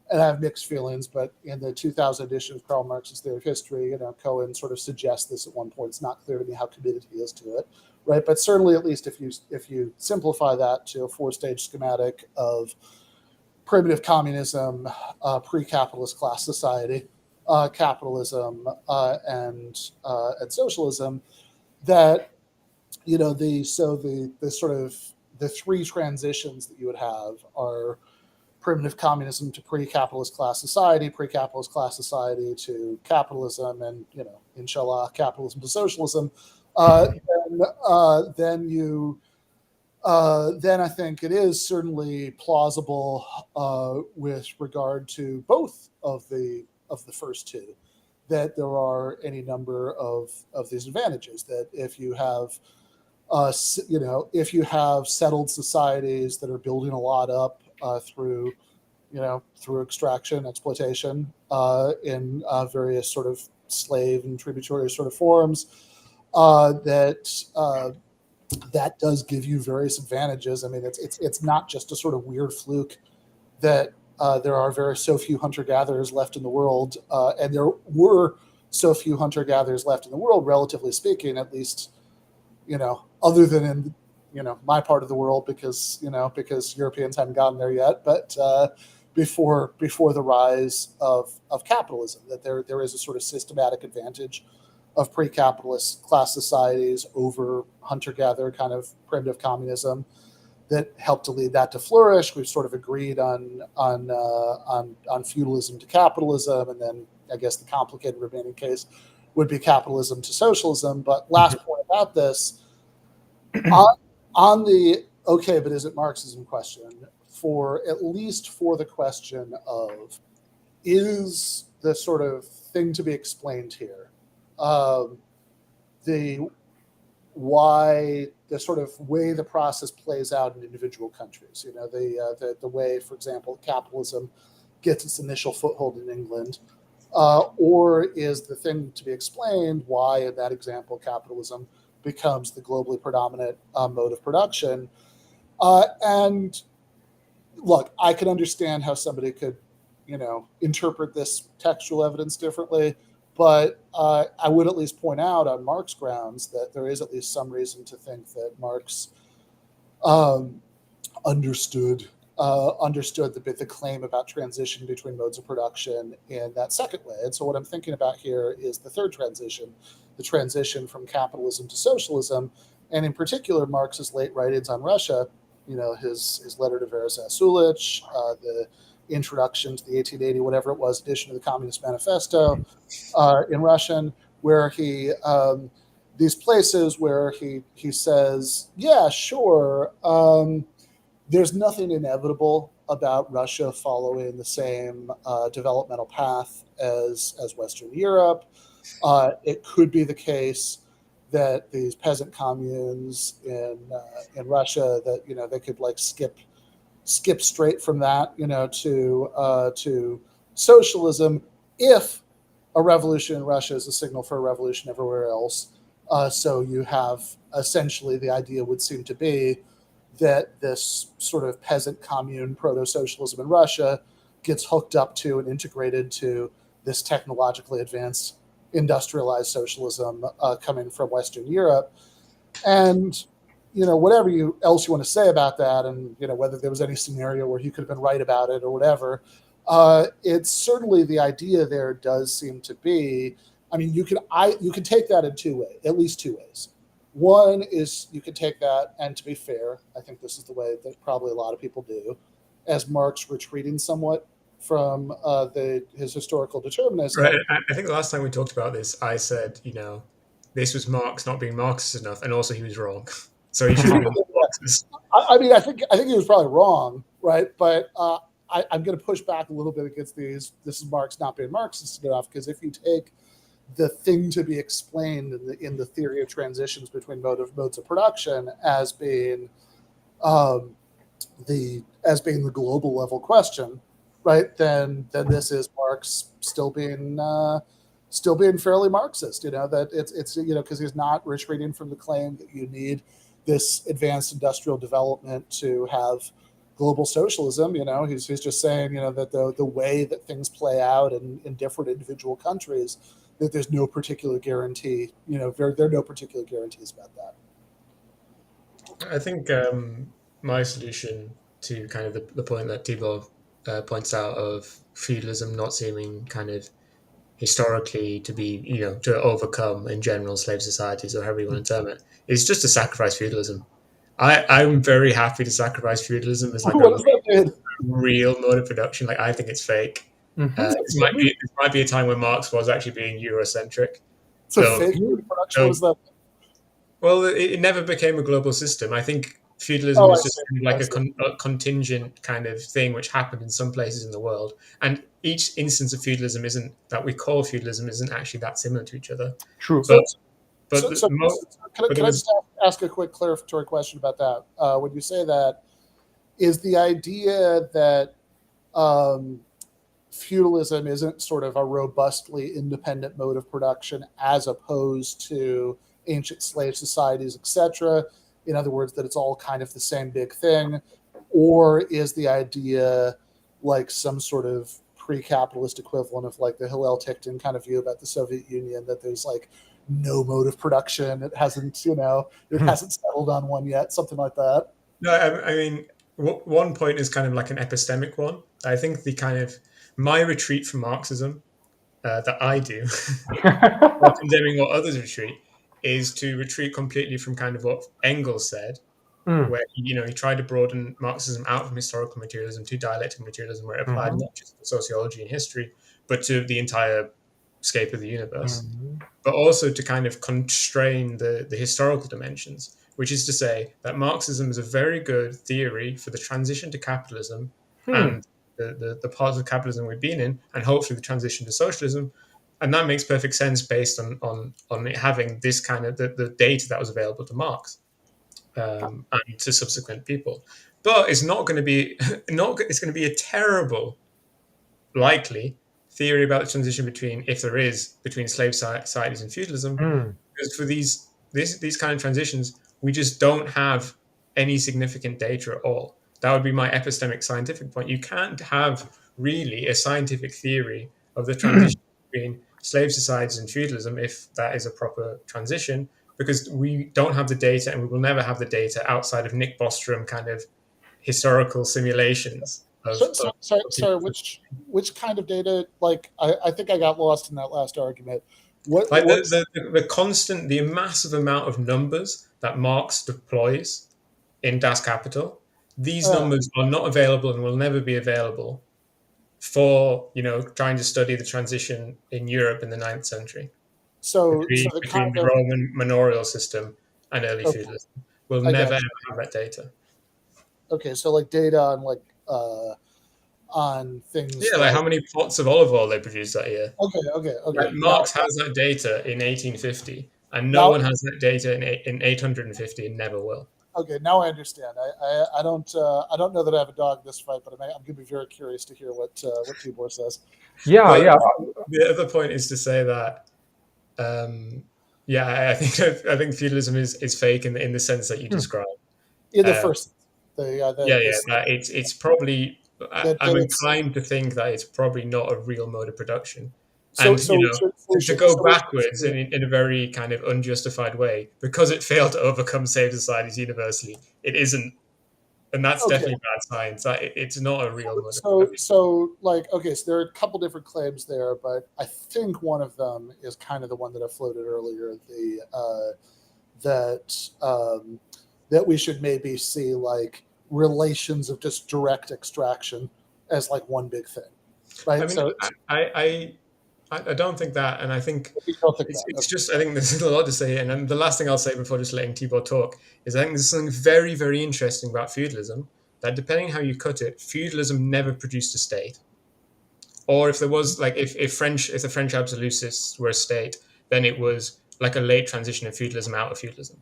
and I have mixed feelings, but in the 2000 edition of Karl Marx's Theory of History, Cohen sort of suggests this at one point. It's not clear to me how committed he is to it, right? But certainly, at least if you simplify that to a 4-stage schematic of primitive communism, pre-capitalist class society, capitalism, and socialism, that the sort of the 3 transitions that you would have are primitive communism to pre-capitalist class society to capitalism, and inshallah, capitalism to socialism. Then I think it is certainly plausible with regard to both of the first two, that there are any number of these advantages. That if you have if you have settled societies that are building a lot up through extraction, exploitation, in various sort of slave and tributary sort of forms, that does give you various advantages. I mean, it's not just a sort of weird fluke that there are so few hunter-gatherers left in the world, and there were so few hunter-gatherers left in the world, relatively speaking, at least, other than in my part of the world, because Europeans hadn't gotten there yet, but before the rise of capitalism, that there is a sort of systematic advantage of pre-capitalist class societies over hunter-gatherer kind of primitive communism that helped to lead that to flourish. We've sort of agreed on feudalism to capitalism, and then I guess the complicated remaining case would be capitalism to socialism. But last point about this, on the okay, but is it Marxism question, at least for the question of, is the sort of thing to be explained here, the sort of way the process plays out in individual countries, the way, for example, capitalism gets its initial foothold in England, or is the thing to be explained why, in that example, capitalism becomes the globally predominant mode of production. And look, I can understand how somebody could, interpret this textual evidence differently, but I would at least point out on Marx grounds that there is at least some reason to think that Marx understood the claim about transition between modes of production in that second way. And so what I'm thinking about here is the third transition, the transition from capitalism to socialism, and in particular Marx's late writings on Russia, his letter to Veroslav Sulich, the introduction to the 1880 whatever it was edition of the Communist Manifesto in Russian, where he these places where he says, yeah, sure, there's nothing inevitable about Russia following the same developmental path as Western Europe. It could be the case that these peasant communes in Russia, that they could like skip straight from that to socialism, if a revolution in Russia is a signal for a revolution everywhere else. So you have essentially, the idea would seem to be that this sort of peasant commune proto-socialism in Russia gets hooked up to and integrated to this technologically advanced industrialized socialism coming from Western Europe. And, whatever else you want to say about that, and, whether there was any scenario where he could have been right about it or whatever, it's certainly, the idea there does seem to be I mean, you can take that in two ways, at least two ways. One is you can take that, and to be fair, I think this is the way that probably a lot of people do, as Marx retreating somewhat from his historical determinism. Right. I think the last time we talked about this, I said, this was Marx not being Marxist enough, and also he was wrong. So he should have been Marxist. I mean, I think he was probably wrong, right? But I'm going to push back a little bit against these. This is Marx not being Marxist enough, because if you take the thing to be explained in the theory of transitions between modes of production as being the global level question, right? Then this is Marx still being fairly Marxist. That it's because he's not retreating from the claim that you need this advanced industrial development to have global socialism. He's just saying that the way that things play out in different individual countries, that there's no particular guarantee. There are no particular guarantees about that. I think my solution to kind of the point that Tibor points out of feudalism not seeming kind of historically to be, to overcome in general slave societies, or however you want to term it, is just to sacrifice feudalism. I'm very happy to sacrifice feudalism as like a real mode of production. Like, I think it's fake. This might be a time when Marx was actually being Eurocentric. So fake production was that? Well, it never became a global system. I think feudalism was just like a contingent kind of thing which happened in some places in the world. And each instance of feudalism that we call feudalism isn't actually that similar to each other. True. Can I just ask a quick clarificatory question about that? When you say that, is the idea that feudalism isn't sort of a robustly independent mode of production as opposed to ancient slave societies, etc.? In other words, that it's all kind of the same big thing? Or is the idea like some sort of pre-capitalist equivalent of like the Hillel Tickton kind of view about the Soviet Union, that there's like no mode of production, it hasn't settled on one yet, something like that? No, I mean, one point is kind of like an epistemic one. I think the kind of my retreat from Marxism that I do, or condemning what others retreat, is to retreat completely from kind of what Engels said, where he tried to broaden Marxism out from historical materialism to dialectical materialism, where it applied not just to sociology and history, but to the entire scape of the universe, but also to kind of constrain the historical dimensions, which is to say that Marxism is a very good theory for the transition to capitalism and the parts of capitalism we've been in, and hopefully the transition to socialism. And that makes perfect sense based on it having this kind of the data that was available to Marx and to subsequent people. But it's not going to be it's going to be a terrible, likely theory about the transition between slave societies and feudalism, because for these kind of transitions, we just don't have any significant data at all. That would be my epistemic scientific point. You can't have really a scientific theory of the transition between slave societies and feudalism if that is a proper transition, because we don't have the data, and we will never have the data outside of Nick Bostrom kind of historical simulations. Sorry, which kind of data? Like, I think I got lost in that last argument. The massive amount of numbers that Marx deploys in Das Kapital. These numbers are not available and will never be available for trying to study the transition in Europe in the 9th century. Between the Roman manorial system and early feudalism, we'll never ever have that data. Okay, so like data on things. Yeah, like how many pots of olive oil they produced that year. Okay. Like Marx has that data in 1850, and no one has that data in 850, and never will. Okay, now I understand. I don't know that I have a dog in this fight, but I'm going to be very curious to hear what Tibor says. Yeah. The other point is to say that, I think feudalism is fake in the sense that you described. In the first, it's probably. I'm inclined to think that it's probably not a real mode of production. To go backwards in a very kind of unjustified way, because it failed to overcome slave societies universally, it isn't And that's Okay. definitely bad science. It's not a real model. So there are a couple different claims there, but I think one of them is kind of the one that I floated earlier, that we should maybe see like relations of just direct extraction as like one big thing, right? I mean, I don't think that, and I think You don't think it's, that? it's Okay. just I think there's a lot to say, and then the last thing I'll say before just letting Tibor talk is I think there's something very, very interesting about feudalism, that depending how you cut it, feudalism never produced a state. Or if there was like if the French absolutists were a state, then it was like a late transition of feudalism out of feudalism.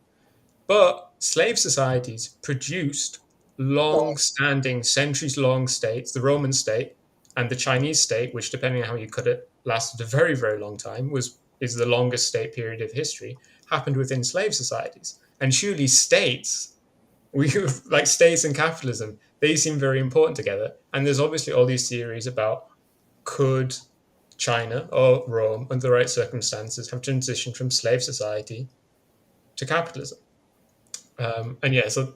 But slave societies produced long-standing, centuries-long states. The Roman state and the Chinese state, which, depending on how you cut it, lasted a very, very long time, is the longest state period of history, happened within slave societies. And surely states, we like states and capitalism, they seem very important together. And there's obviously all these theories about could China or Rome, under the right circumstances, have transitioned from slave society to capitalism. And yeah, so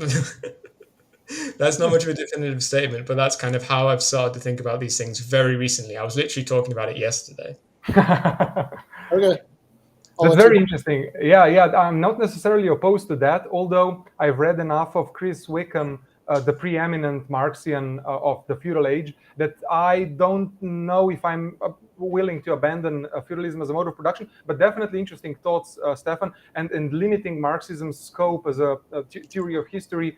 that's not much of a definitive statement, but that's kind of how I've started to think about these things very recently. I was literally talking about it yesterday. Okay. That's very interesting. Yeah, I'm not necessarily opposed to that, although I've read enough of Chris Wickham, the preeminent Marxian of the feudal age, that I don't know if I'm willing to abandon feudalism as a mode of production, but definitely interesting thoughts, Stefan, and limiting Marxism's scope as a theory of history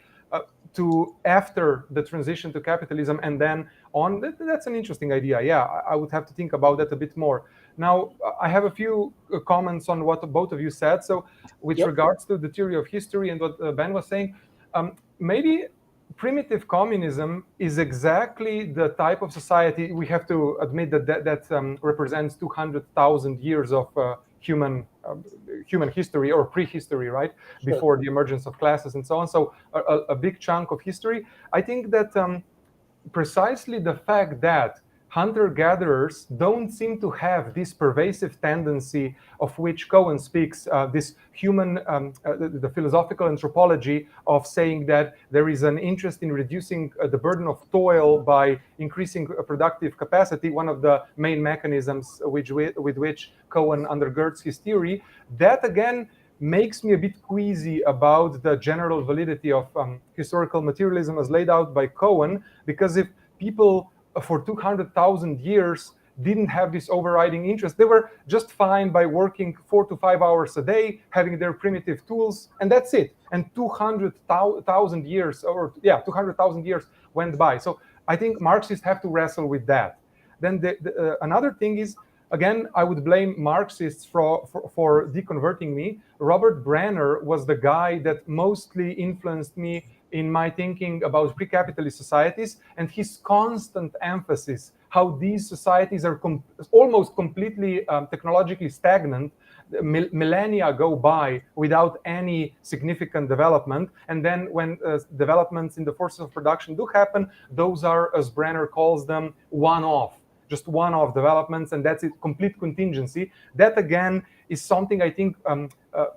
to after the transition to capitalism and then on. That's an interesting idea. Yeah, I would have to think about that a bit more. Now, I have a few comments on what both of you said. So, with regards to the theory of history and what Ben was saying, maybe primitive communism is exactly the type of society, we have to admit that represents 200,000 years of human history or prehistory, right? Sure. Before the emergence of classes and so on. So a big chunk of history. I think that precisely the fact that hunter-gatherers don't seem to have this pervasive tendency of which Cohen speaks, this human, the philosophical anthropology of saying that there is an interest in reducing the burden of toil by increasing productive capacity, one of the main mechanisms with which Cohen undergirds his theory. That, again, makes me a bit queasy about the general validity of historical materialism as laid out by Cohen, because if people for 200,000 years didn't have this overriding interest, they were just fine by working 4 to 5 hours a day, having their primitive tools, and that's it. And 200,000 years, 200,000 years went by. So I think Marxists have to wrestle with that. Then another thing is, again, I would blame Marxists for deconverting me. Robert Brenner was the guy that mostly influenced me in my thinking about pre-capitalist societies, and his constant emphasis how these societies are almost completely technologically stagnant. Millennia go by without any significant development, and then when developments in the forces of production do happen, those are, as Brenner calls them, one-off. Just one-off developments, and that's it, complete contingency. That, again, is something I think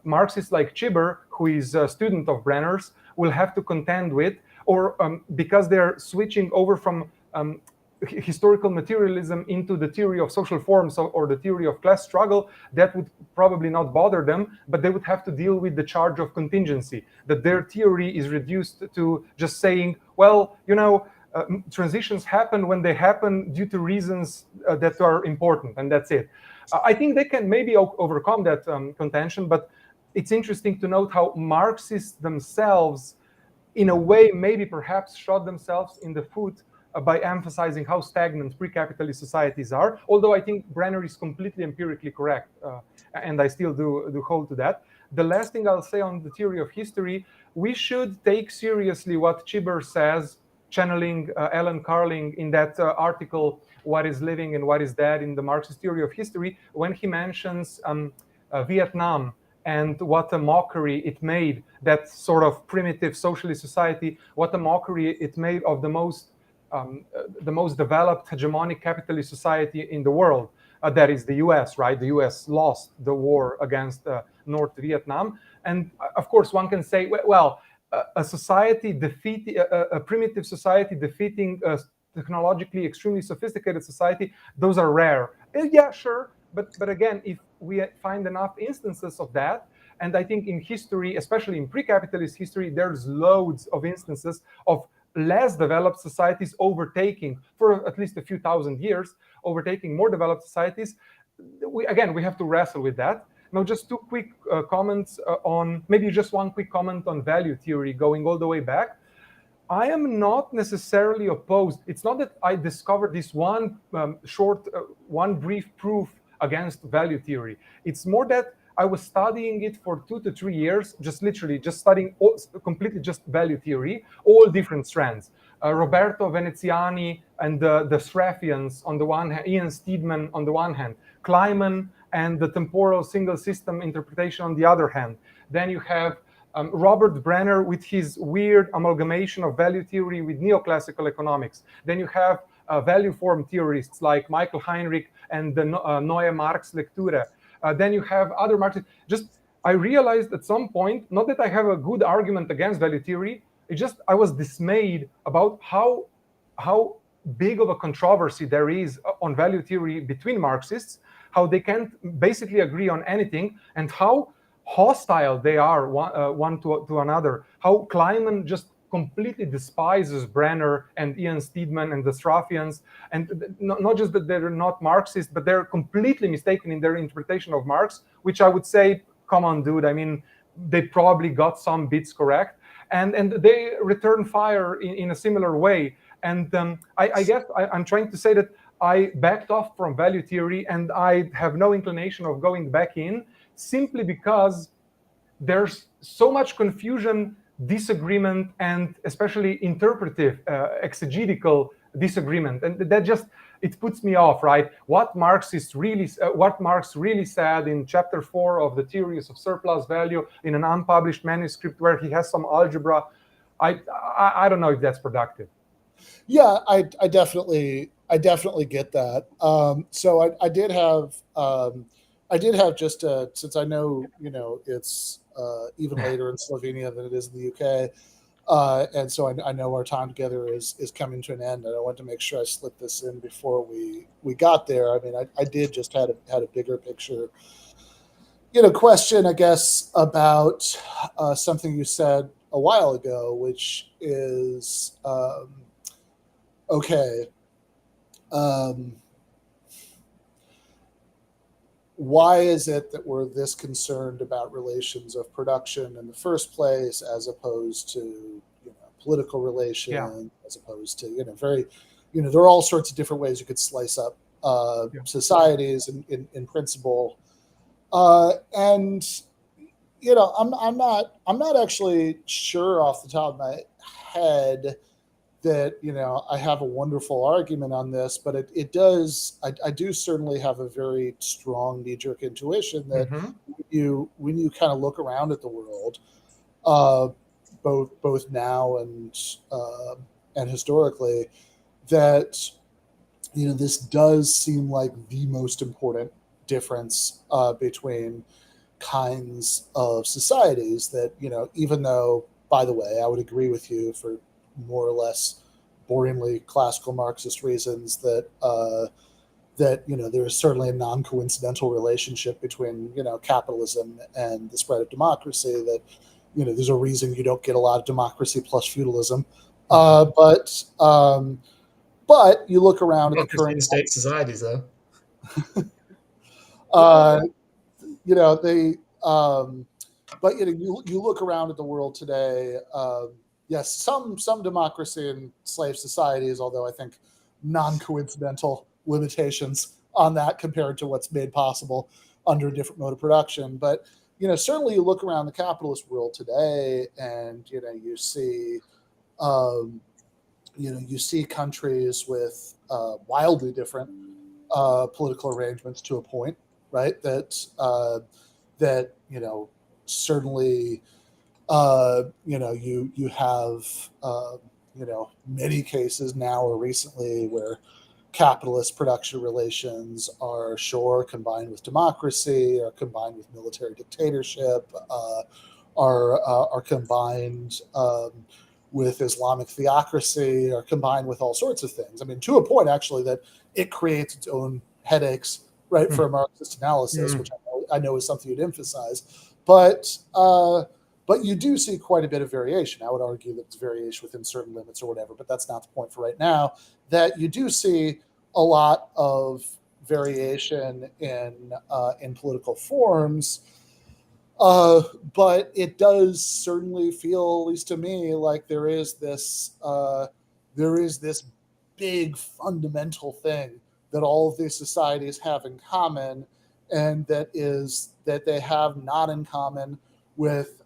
Marxists like Tibor, who is a student of Brenner's, will have to contend with, or because they're switching over from historical materialism into the theory of social forms or the theory of class struggle, that would probably not bother them, but they would have to deal with the charge of contingency, that their theory is reduced to just saying, well, transitions happen when they happen due to reasons that are important, and that's it. I think they can maybe overcome that contention, but it's interesting to note how Marxists themselves, in a way, maybe perhaps shot themselves in the foot by emphasizing how stagnant pre-capitalist societies are, although I think Brenner is completely empirically correct, and I still do hold to that. The last thing I'll say on the theory of history, we should take seriously what Tibor says, channeling Alan Carling in that article, What is Living and What is Dead in the Marxist Theory of History, when he mentions Vietnam and what a mockery it made, that sort of primitive socialist society, what a mockery it made of the most developed hegemonic capitalist society in the world. That is the US, right? The US lost the war against North Vietnam. And of course, one can say, well, a society defeating a primitive society defeating a technologically extremely sophisticated society, those are rare. Yeah, sure, but again, if we find enough instances of that, and I think in history, especially in pre-capitalist history, there's loads of instances of less developed societies overtaking, for at least a few thousand years, overtaking more developed societies. We have to wrestle with that. Now, just two quick comments on, maybe just one quick comment on value theory going all the way back. I am not necessarily opposed. It's not that I discovered this one one brief proof against value theory. It's more that I was studying it for 2 to 3 years, just literally just studying completely just value theory, all different strands. Roberto Veneziani and the Sraffians on the one hand, Ian Steedman on the one hand, Kleiman and the temporal single system interpretation on the other hand. Then you have Robert Brenner with his weird amalgamation of value theory with neoclassical economics. Then you have value form theorists like Michael Heinrich and the Neue Marx-Lektüre. Then you have other Marxists. I realized at some point, not that I have a good argument against value theory, I was dismayed about how big of a controversy there is on value theory between Marxists, how they can't basically agree on anything, and how hostile they are one to another. How Kleiman just completely despises Brenner and Ian Steedman and the Sraffians, and not just that they're not Marxist, but they're completely mistaken in their interpretation of Marx, which I would say, come on, dude. I mean, they probably got some bits correct, and they return fire in a similar way. And I guess I'm trying to say that I backed off from value theory, and I have no inclination of going back in, simply because there's so much confusion, disagreement, and especially interpretive, exegetical disagreement, and that just, it puts me off, right? What Marx really said in chapter 4 of the Theories of Surplus Value in an unpublished manuscript where he has some algebra, I don't know if that's productive. Yeah, I definitely get that. So I did have just since I know it's even later in Slovenia than it is in the UK, and so I know our time together is coming to an end, and I want to make sure I slipped this in before we got there. I mean, I did just had a bigger picture, question, I guess, about something you said a while ago, which is okay. Why is it that we're this concerned about relations of production in the first place, as opposed to political relations, as opposed to very, there are all sorts of different ways you could slice up societies in principle, and I'm not actually sure off the top of my head that I have a wonderful argument on this, but it does. I do certainly have a very strong knee-jerk intuition that when you kind of look around at the world, both now and historically, that this does seem like the most important difference between kinds of societies. That even though, by the way, I would agree with you for more or less boringly classical Marxist reasons that there is certainly a non-coincidental relationship between capitalism and the spread of democracy. That there's a reason you don't get a lot of democracy plus feudalism, but you look around at the current state societies, though. But you look around at the world today. Yes, some democracy in slave societies, although I think non-coincidental limitations on that compared to what's made possible under a different mode of production. But certainly you look around the capitalist world today, and you see countries with wildly different political arrangements to a point, right? That certainly. You have many cases now or recently where capitalist production relations are combined with democracy or combined with military dictatorship, are combined with Islamic theocracy, are combined with all sorts of things. I mean, to a point actually that it creates its own headaches, right, for a Marxist analysis, which I know is something you'd emphasize, but you do see quite a bit of variation. I would argue that it's variation within certain limits or whatever, but that's not the point for right now. That you do see a lot of variation in political forms, but it does certainly feel, at least to me, like there is this big fundamental thing that all of these societies have in common, and that they have not in common with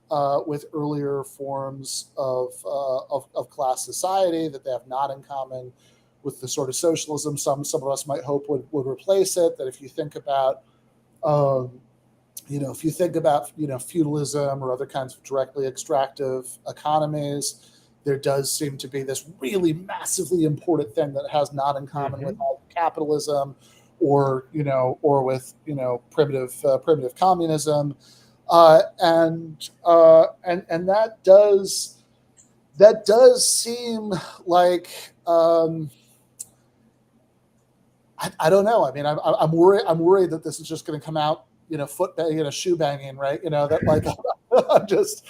earlier forms of class society, that they have not in common with the sort of socialism some of us might hope would replace it. That if you think about feudalism or other kinds of directly extractive economies, there does seem to be this really massively important thing that has not in common with capitalism, or with primitive communism, and that does seem like I don't know. I mean, I'm worried that this is just going to come out, foot banging, shoe banging, right? That like I'm just,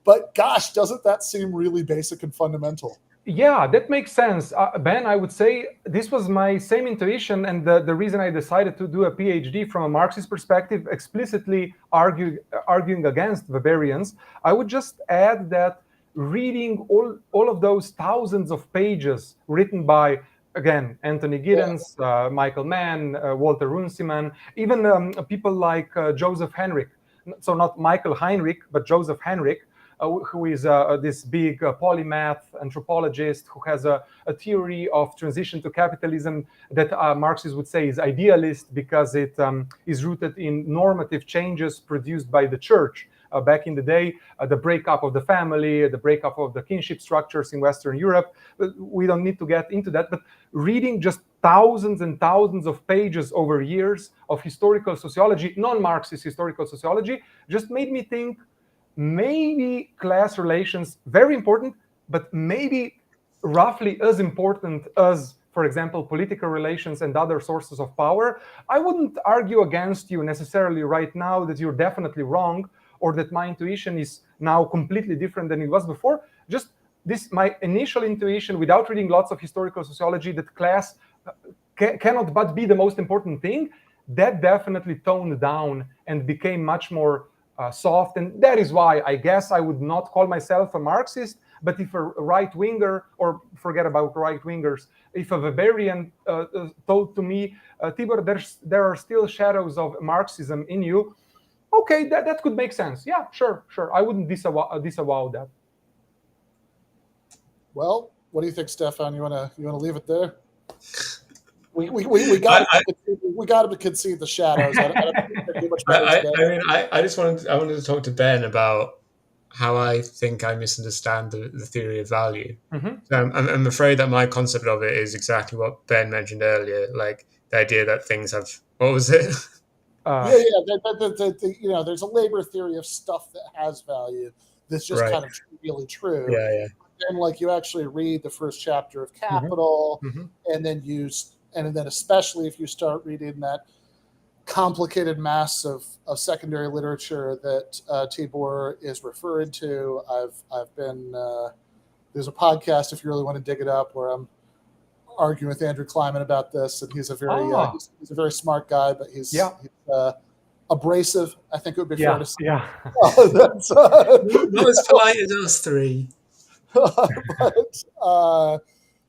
but gosh, doesn't that seem really basic and fundamental? Yeah, that makes sense. Ben, I would say this was my same intuition, and the reason I decided to do a PhD from a Marxist perspective, explicitly arguing against Weberians. I would just add that reading all of those thousands of pages written by, again, Anthony Giddens, Michael Mann, Walter Runciman, even people like Joseph Henrich. So not Michael Heinrich, but Joseph Henrich, who is this big polymath anthropologist who has a theory of transition to capitalism that Marxists would say is idealist because it is rooted in normative changes produced by the church. Back in the day, the breakup of the family, the breakup of the kinship structures in Western Europe. We don't need to get into that, but reading just thousands and thousands of pages over years of historical sociology, non-Marxist historical sociology, just made me think maybe class relations, very important, but maybe roughly as important as, for example, political relations and other sources of power. I wouldn't argue against you necessarily right now that you're definitely wrong, or that my intuition is now completely different than it was before. Just this, my initial intuition, without reading lots of historical sociology, that class cannot but be the most important thing, that definitely toned down and became much more soft. And that is why I guess I would not call myself a Marxist, but if a right-winger, or forget about right-wingers, if a Weberian told to me, Tibor, there are still shadows of Marxism in you, okay, that could make sense. Yeah, sure. I wouldn't disavow that. Well, what do you think, Stefan? You wanna leave it there? We got to concede the shadows. I mean, I just wanted to talk to Ben about how I think I misunderstand the theory of value. So I'm afraid that my concept of it is exactly what Ben mentioned earlier, like the idea that things have, what was it? There's a labor theory of stuff that has value that's just kind of really true. Yeah. And like you actually read the first chapter of Capital, and then especially if you start reading that complicated mass of secondary literature that Tibor is referring to. I've been there's a podcast, if you really want to dig it up, where I'm arguing with Andrew Kleiman about this, and he's a very he's a very smart guy, but he's abrasive, I think it would be fair to say. Yeah. Not as polite as us three.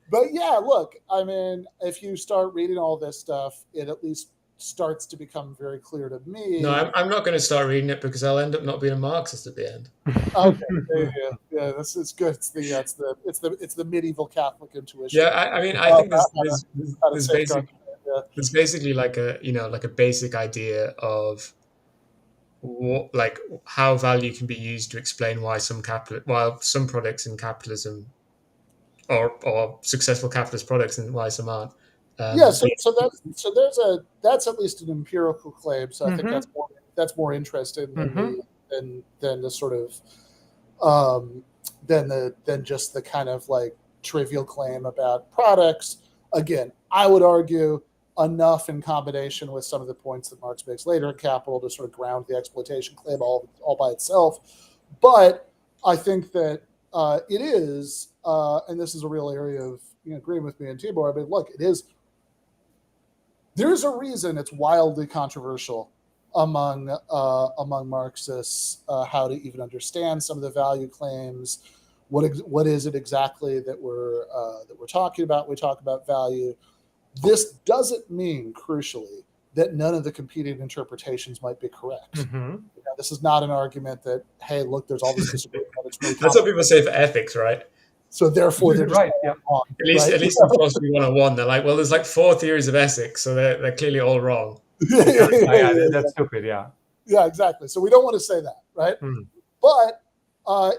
But yeah, look, I mean, if you start reading all this stuff, it at least starts to become very clear to me. No, I'm not going to start reading it because I'll end up not being a Marxist at the end. Okay, yeah, it's good. It's the medieval Catholic intuition. Yeah, I mean, I think there's basically like a basic idea of what, like, how value can be used to explain why some products in capitalism or successful capitalist products and why some aren't. So that's at least an empirical claim. So I think that's more that's more interesting than Mm-hmm. than the sort of than just the kind of like trivial claim about products. Again, I would argue enough in combination with some of the points that Marx makes later in Capital to sort of ground the exploitation claim all by itself. But I think that it is, and this is a real area of agreeing with me and Tibor. I mean, look, it is. There's a reason it's wildly controversial among Marxists how to even understand some of the value claims. What is it exactly that we're talking about? We talk about value. This doesn't mean, crucially, that none of the competing interpretations might be correct. Mm-hmm. This is not an argument that, hey, look, there's all this disagreement. It's really That's what people say for ethics, right? So therefore, they're just right. Yeah. wrong. At least in philosophy 101, they're like, well, there's like 4 theories of ethics, so they're clearly all wrong. That's stupid. Yeah. Yeah, exactly. So we don't want to say that, right? Mm. But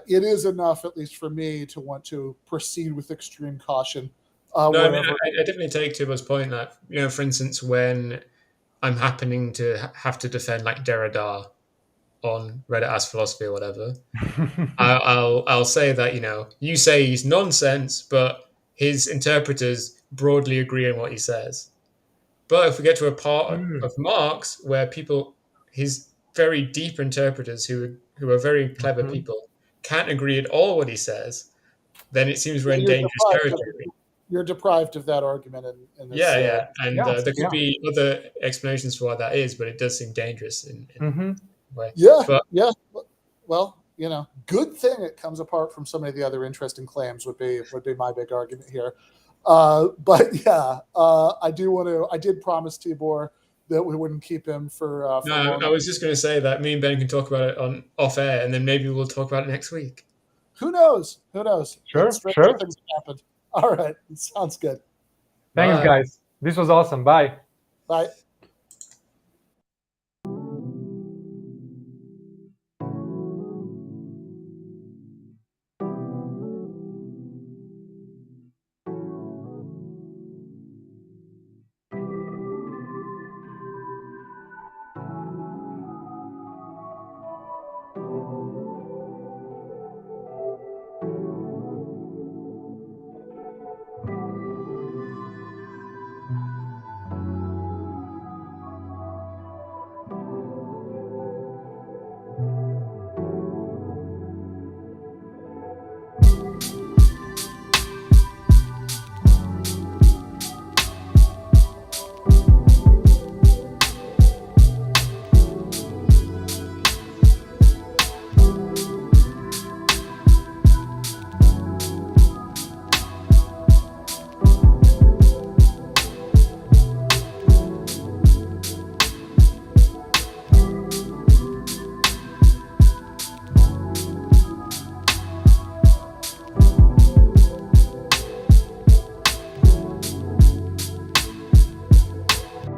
it is enough, at least for me, to want to proceed with extreme caution. No, I mean, I definitely take Tibor's point that, for instance, when I'm happening to have to defend like Derrida on Reddit Ask Philosophy or whatever, I'll say that, you say he's nonsense, but his interpreters broadly agree on what he says. But if we get to a part of Marx where his very deep interpreters who are very clever people can't agree at all what he says, then it seems we're in dangerous territory. You're deprived of that argument in this. Yeah. And there could be other explanations for why that is, but it does seem dangerous in a way. Yeah. Well, good thing it comes apart from so many of the other interesting claims would be my big argument here. But yeah, I did promise Tibor that we wouldn't keep him for no, I was just going to say that me and Ben can talk about it on off air, and then maybe we'll talk about it next week. Who knows? Sure. Things happened. All right. Sounds good. Thanks, guys. This was awesome. Bye. Bye.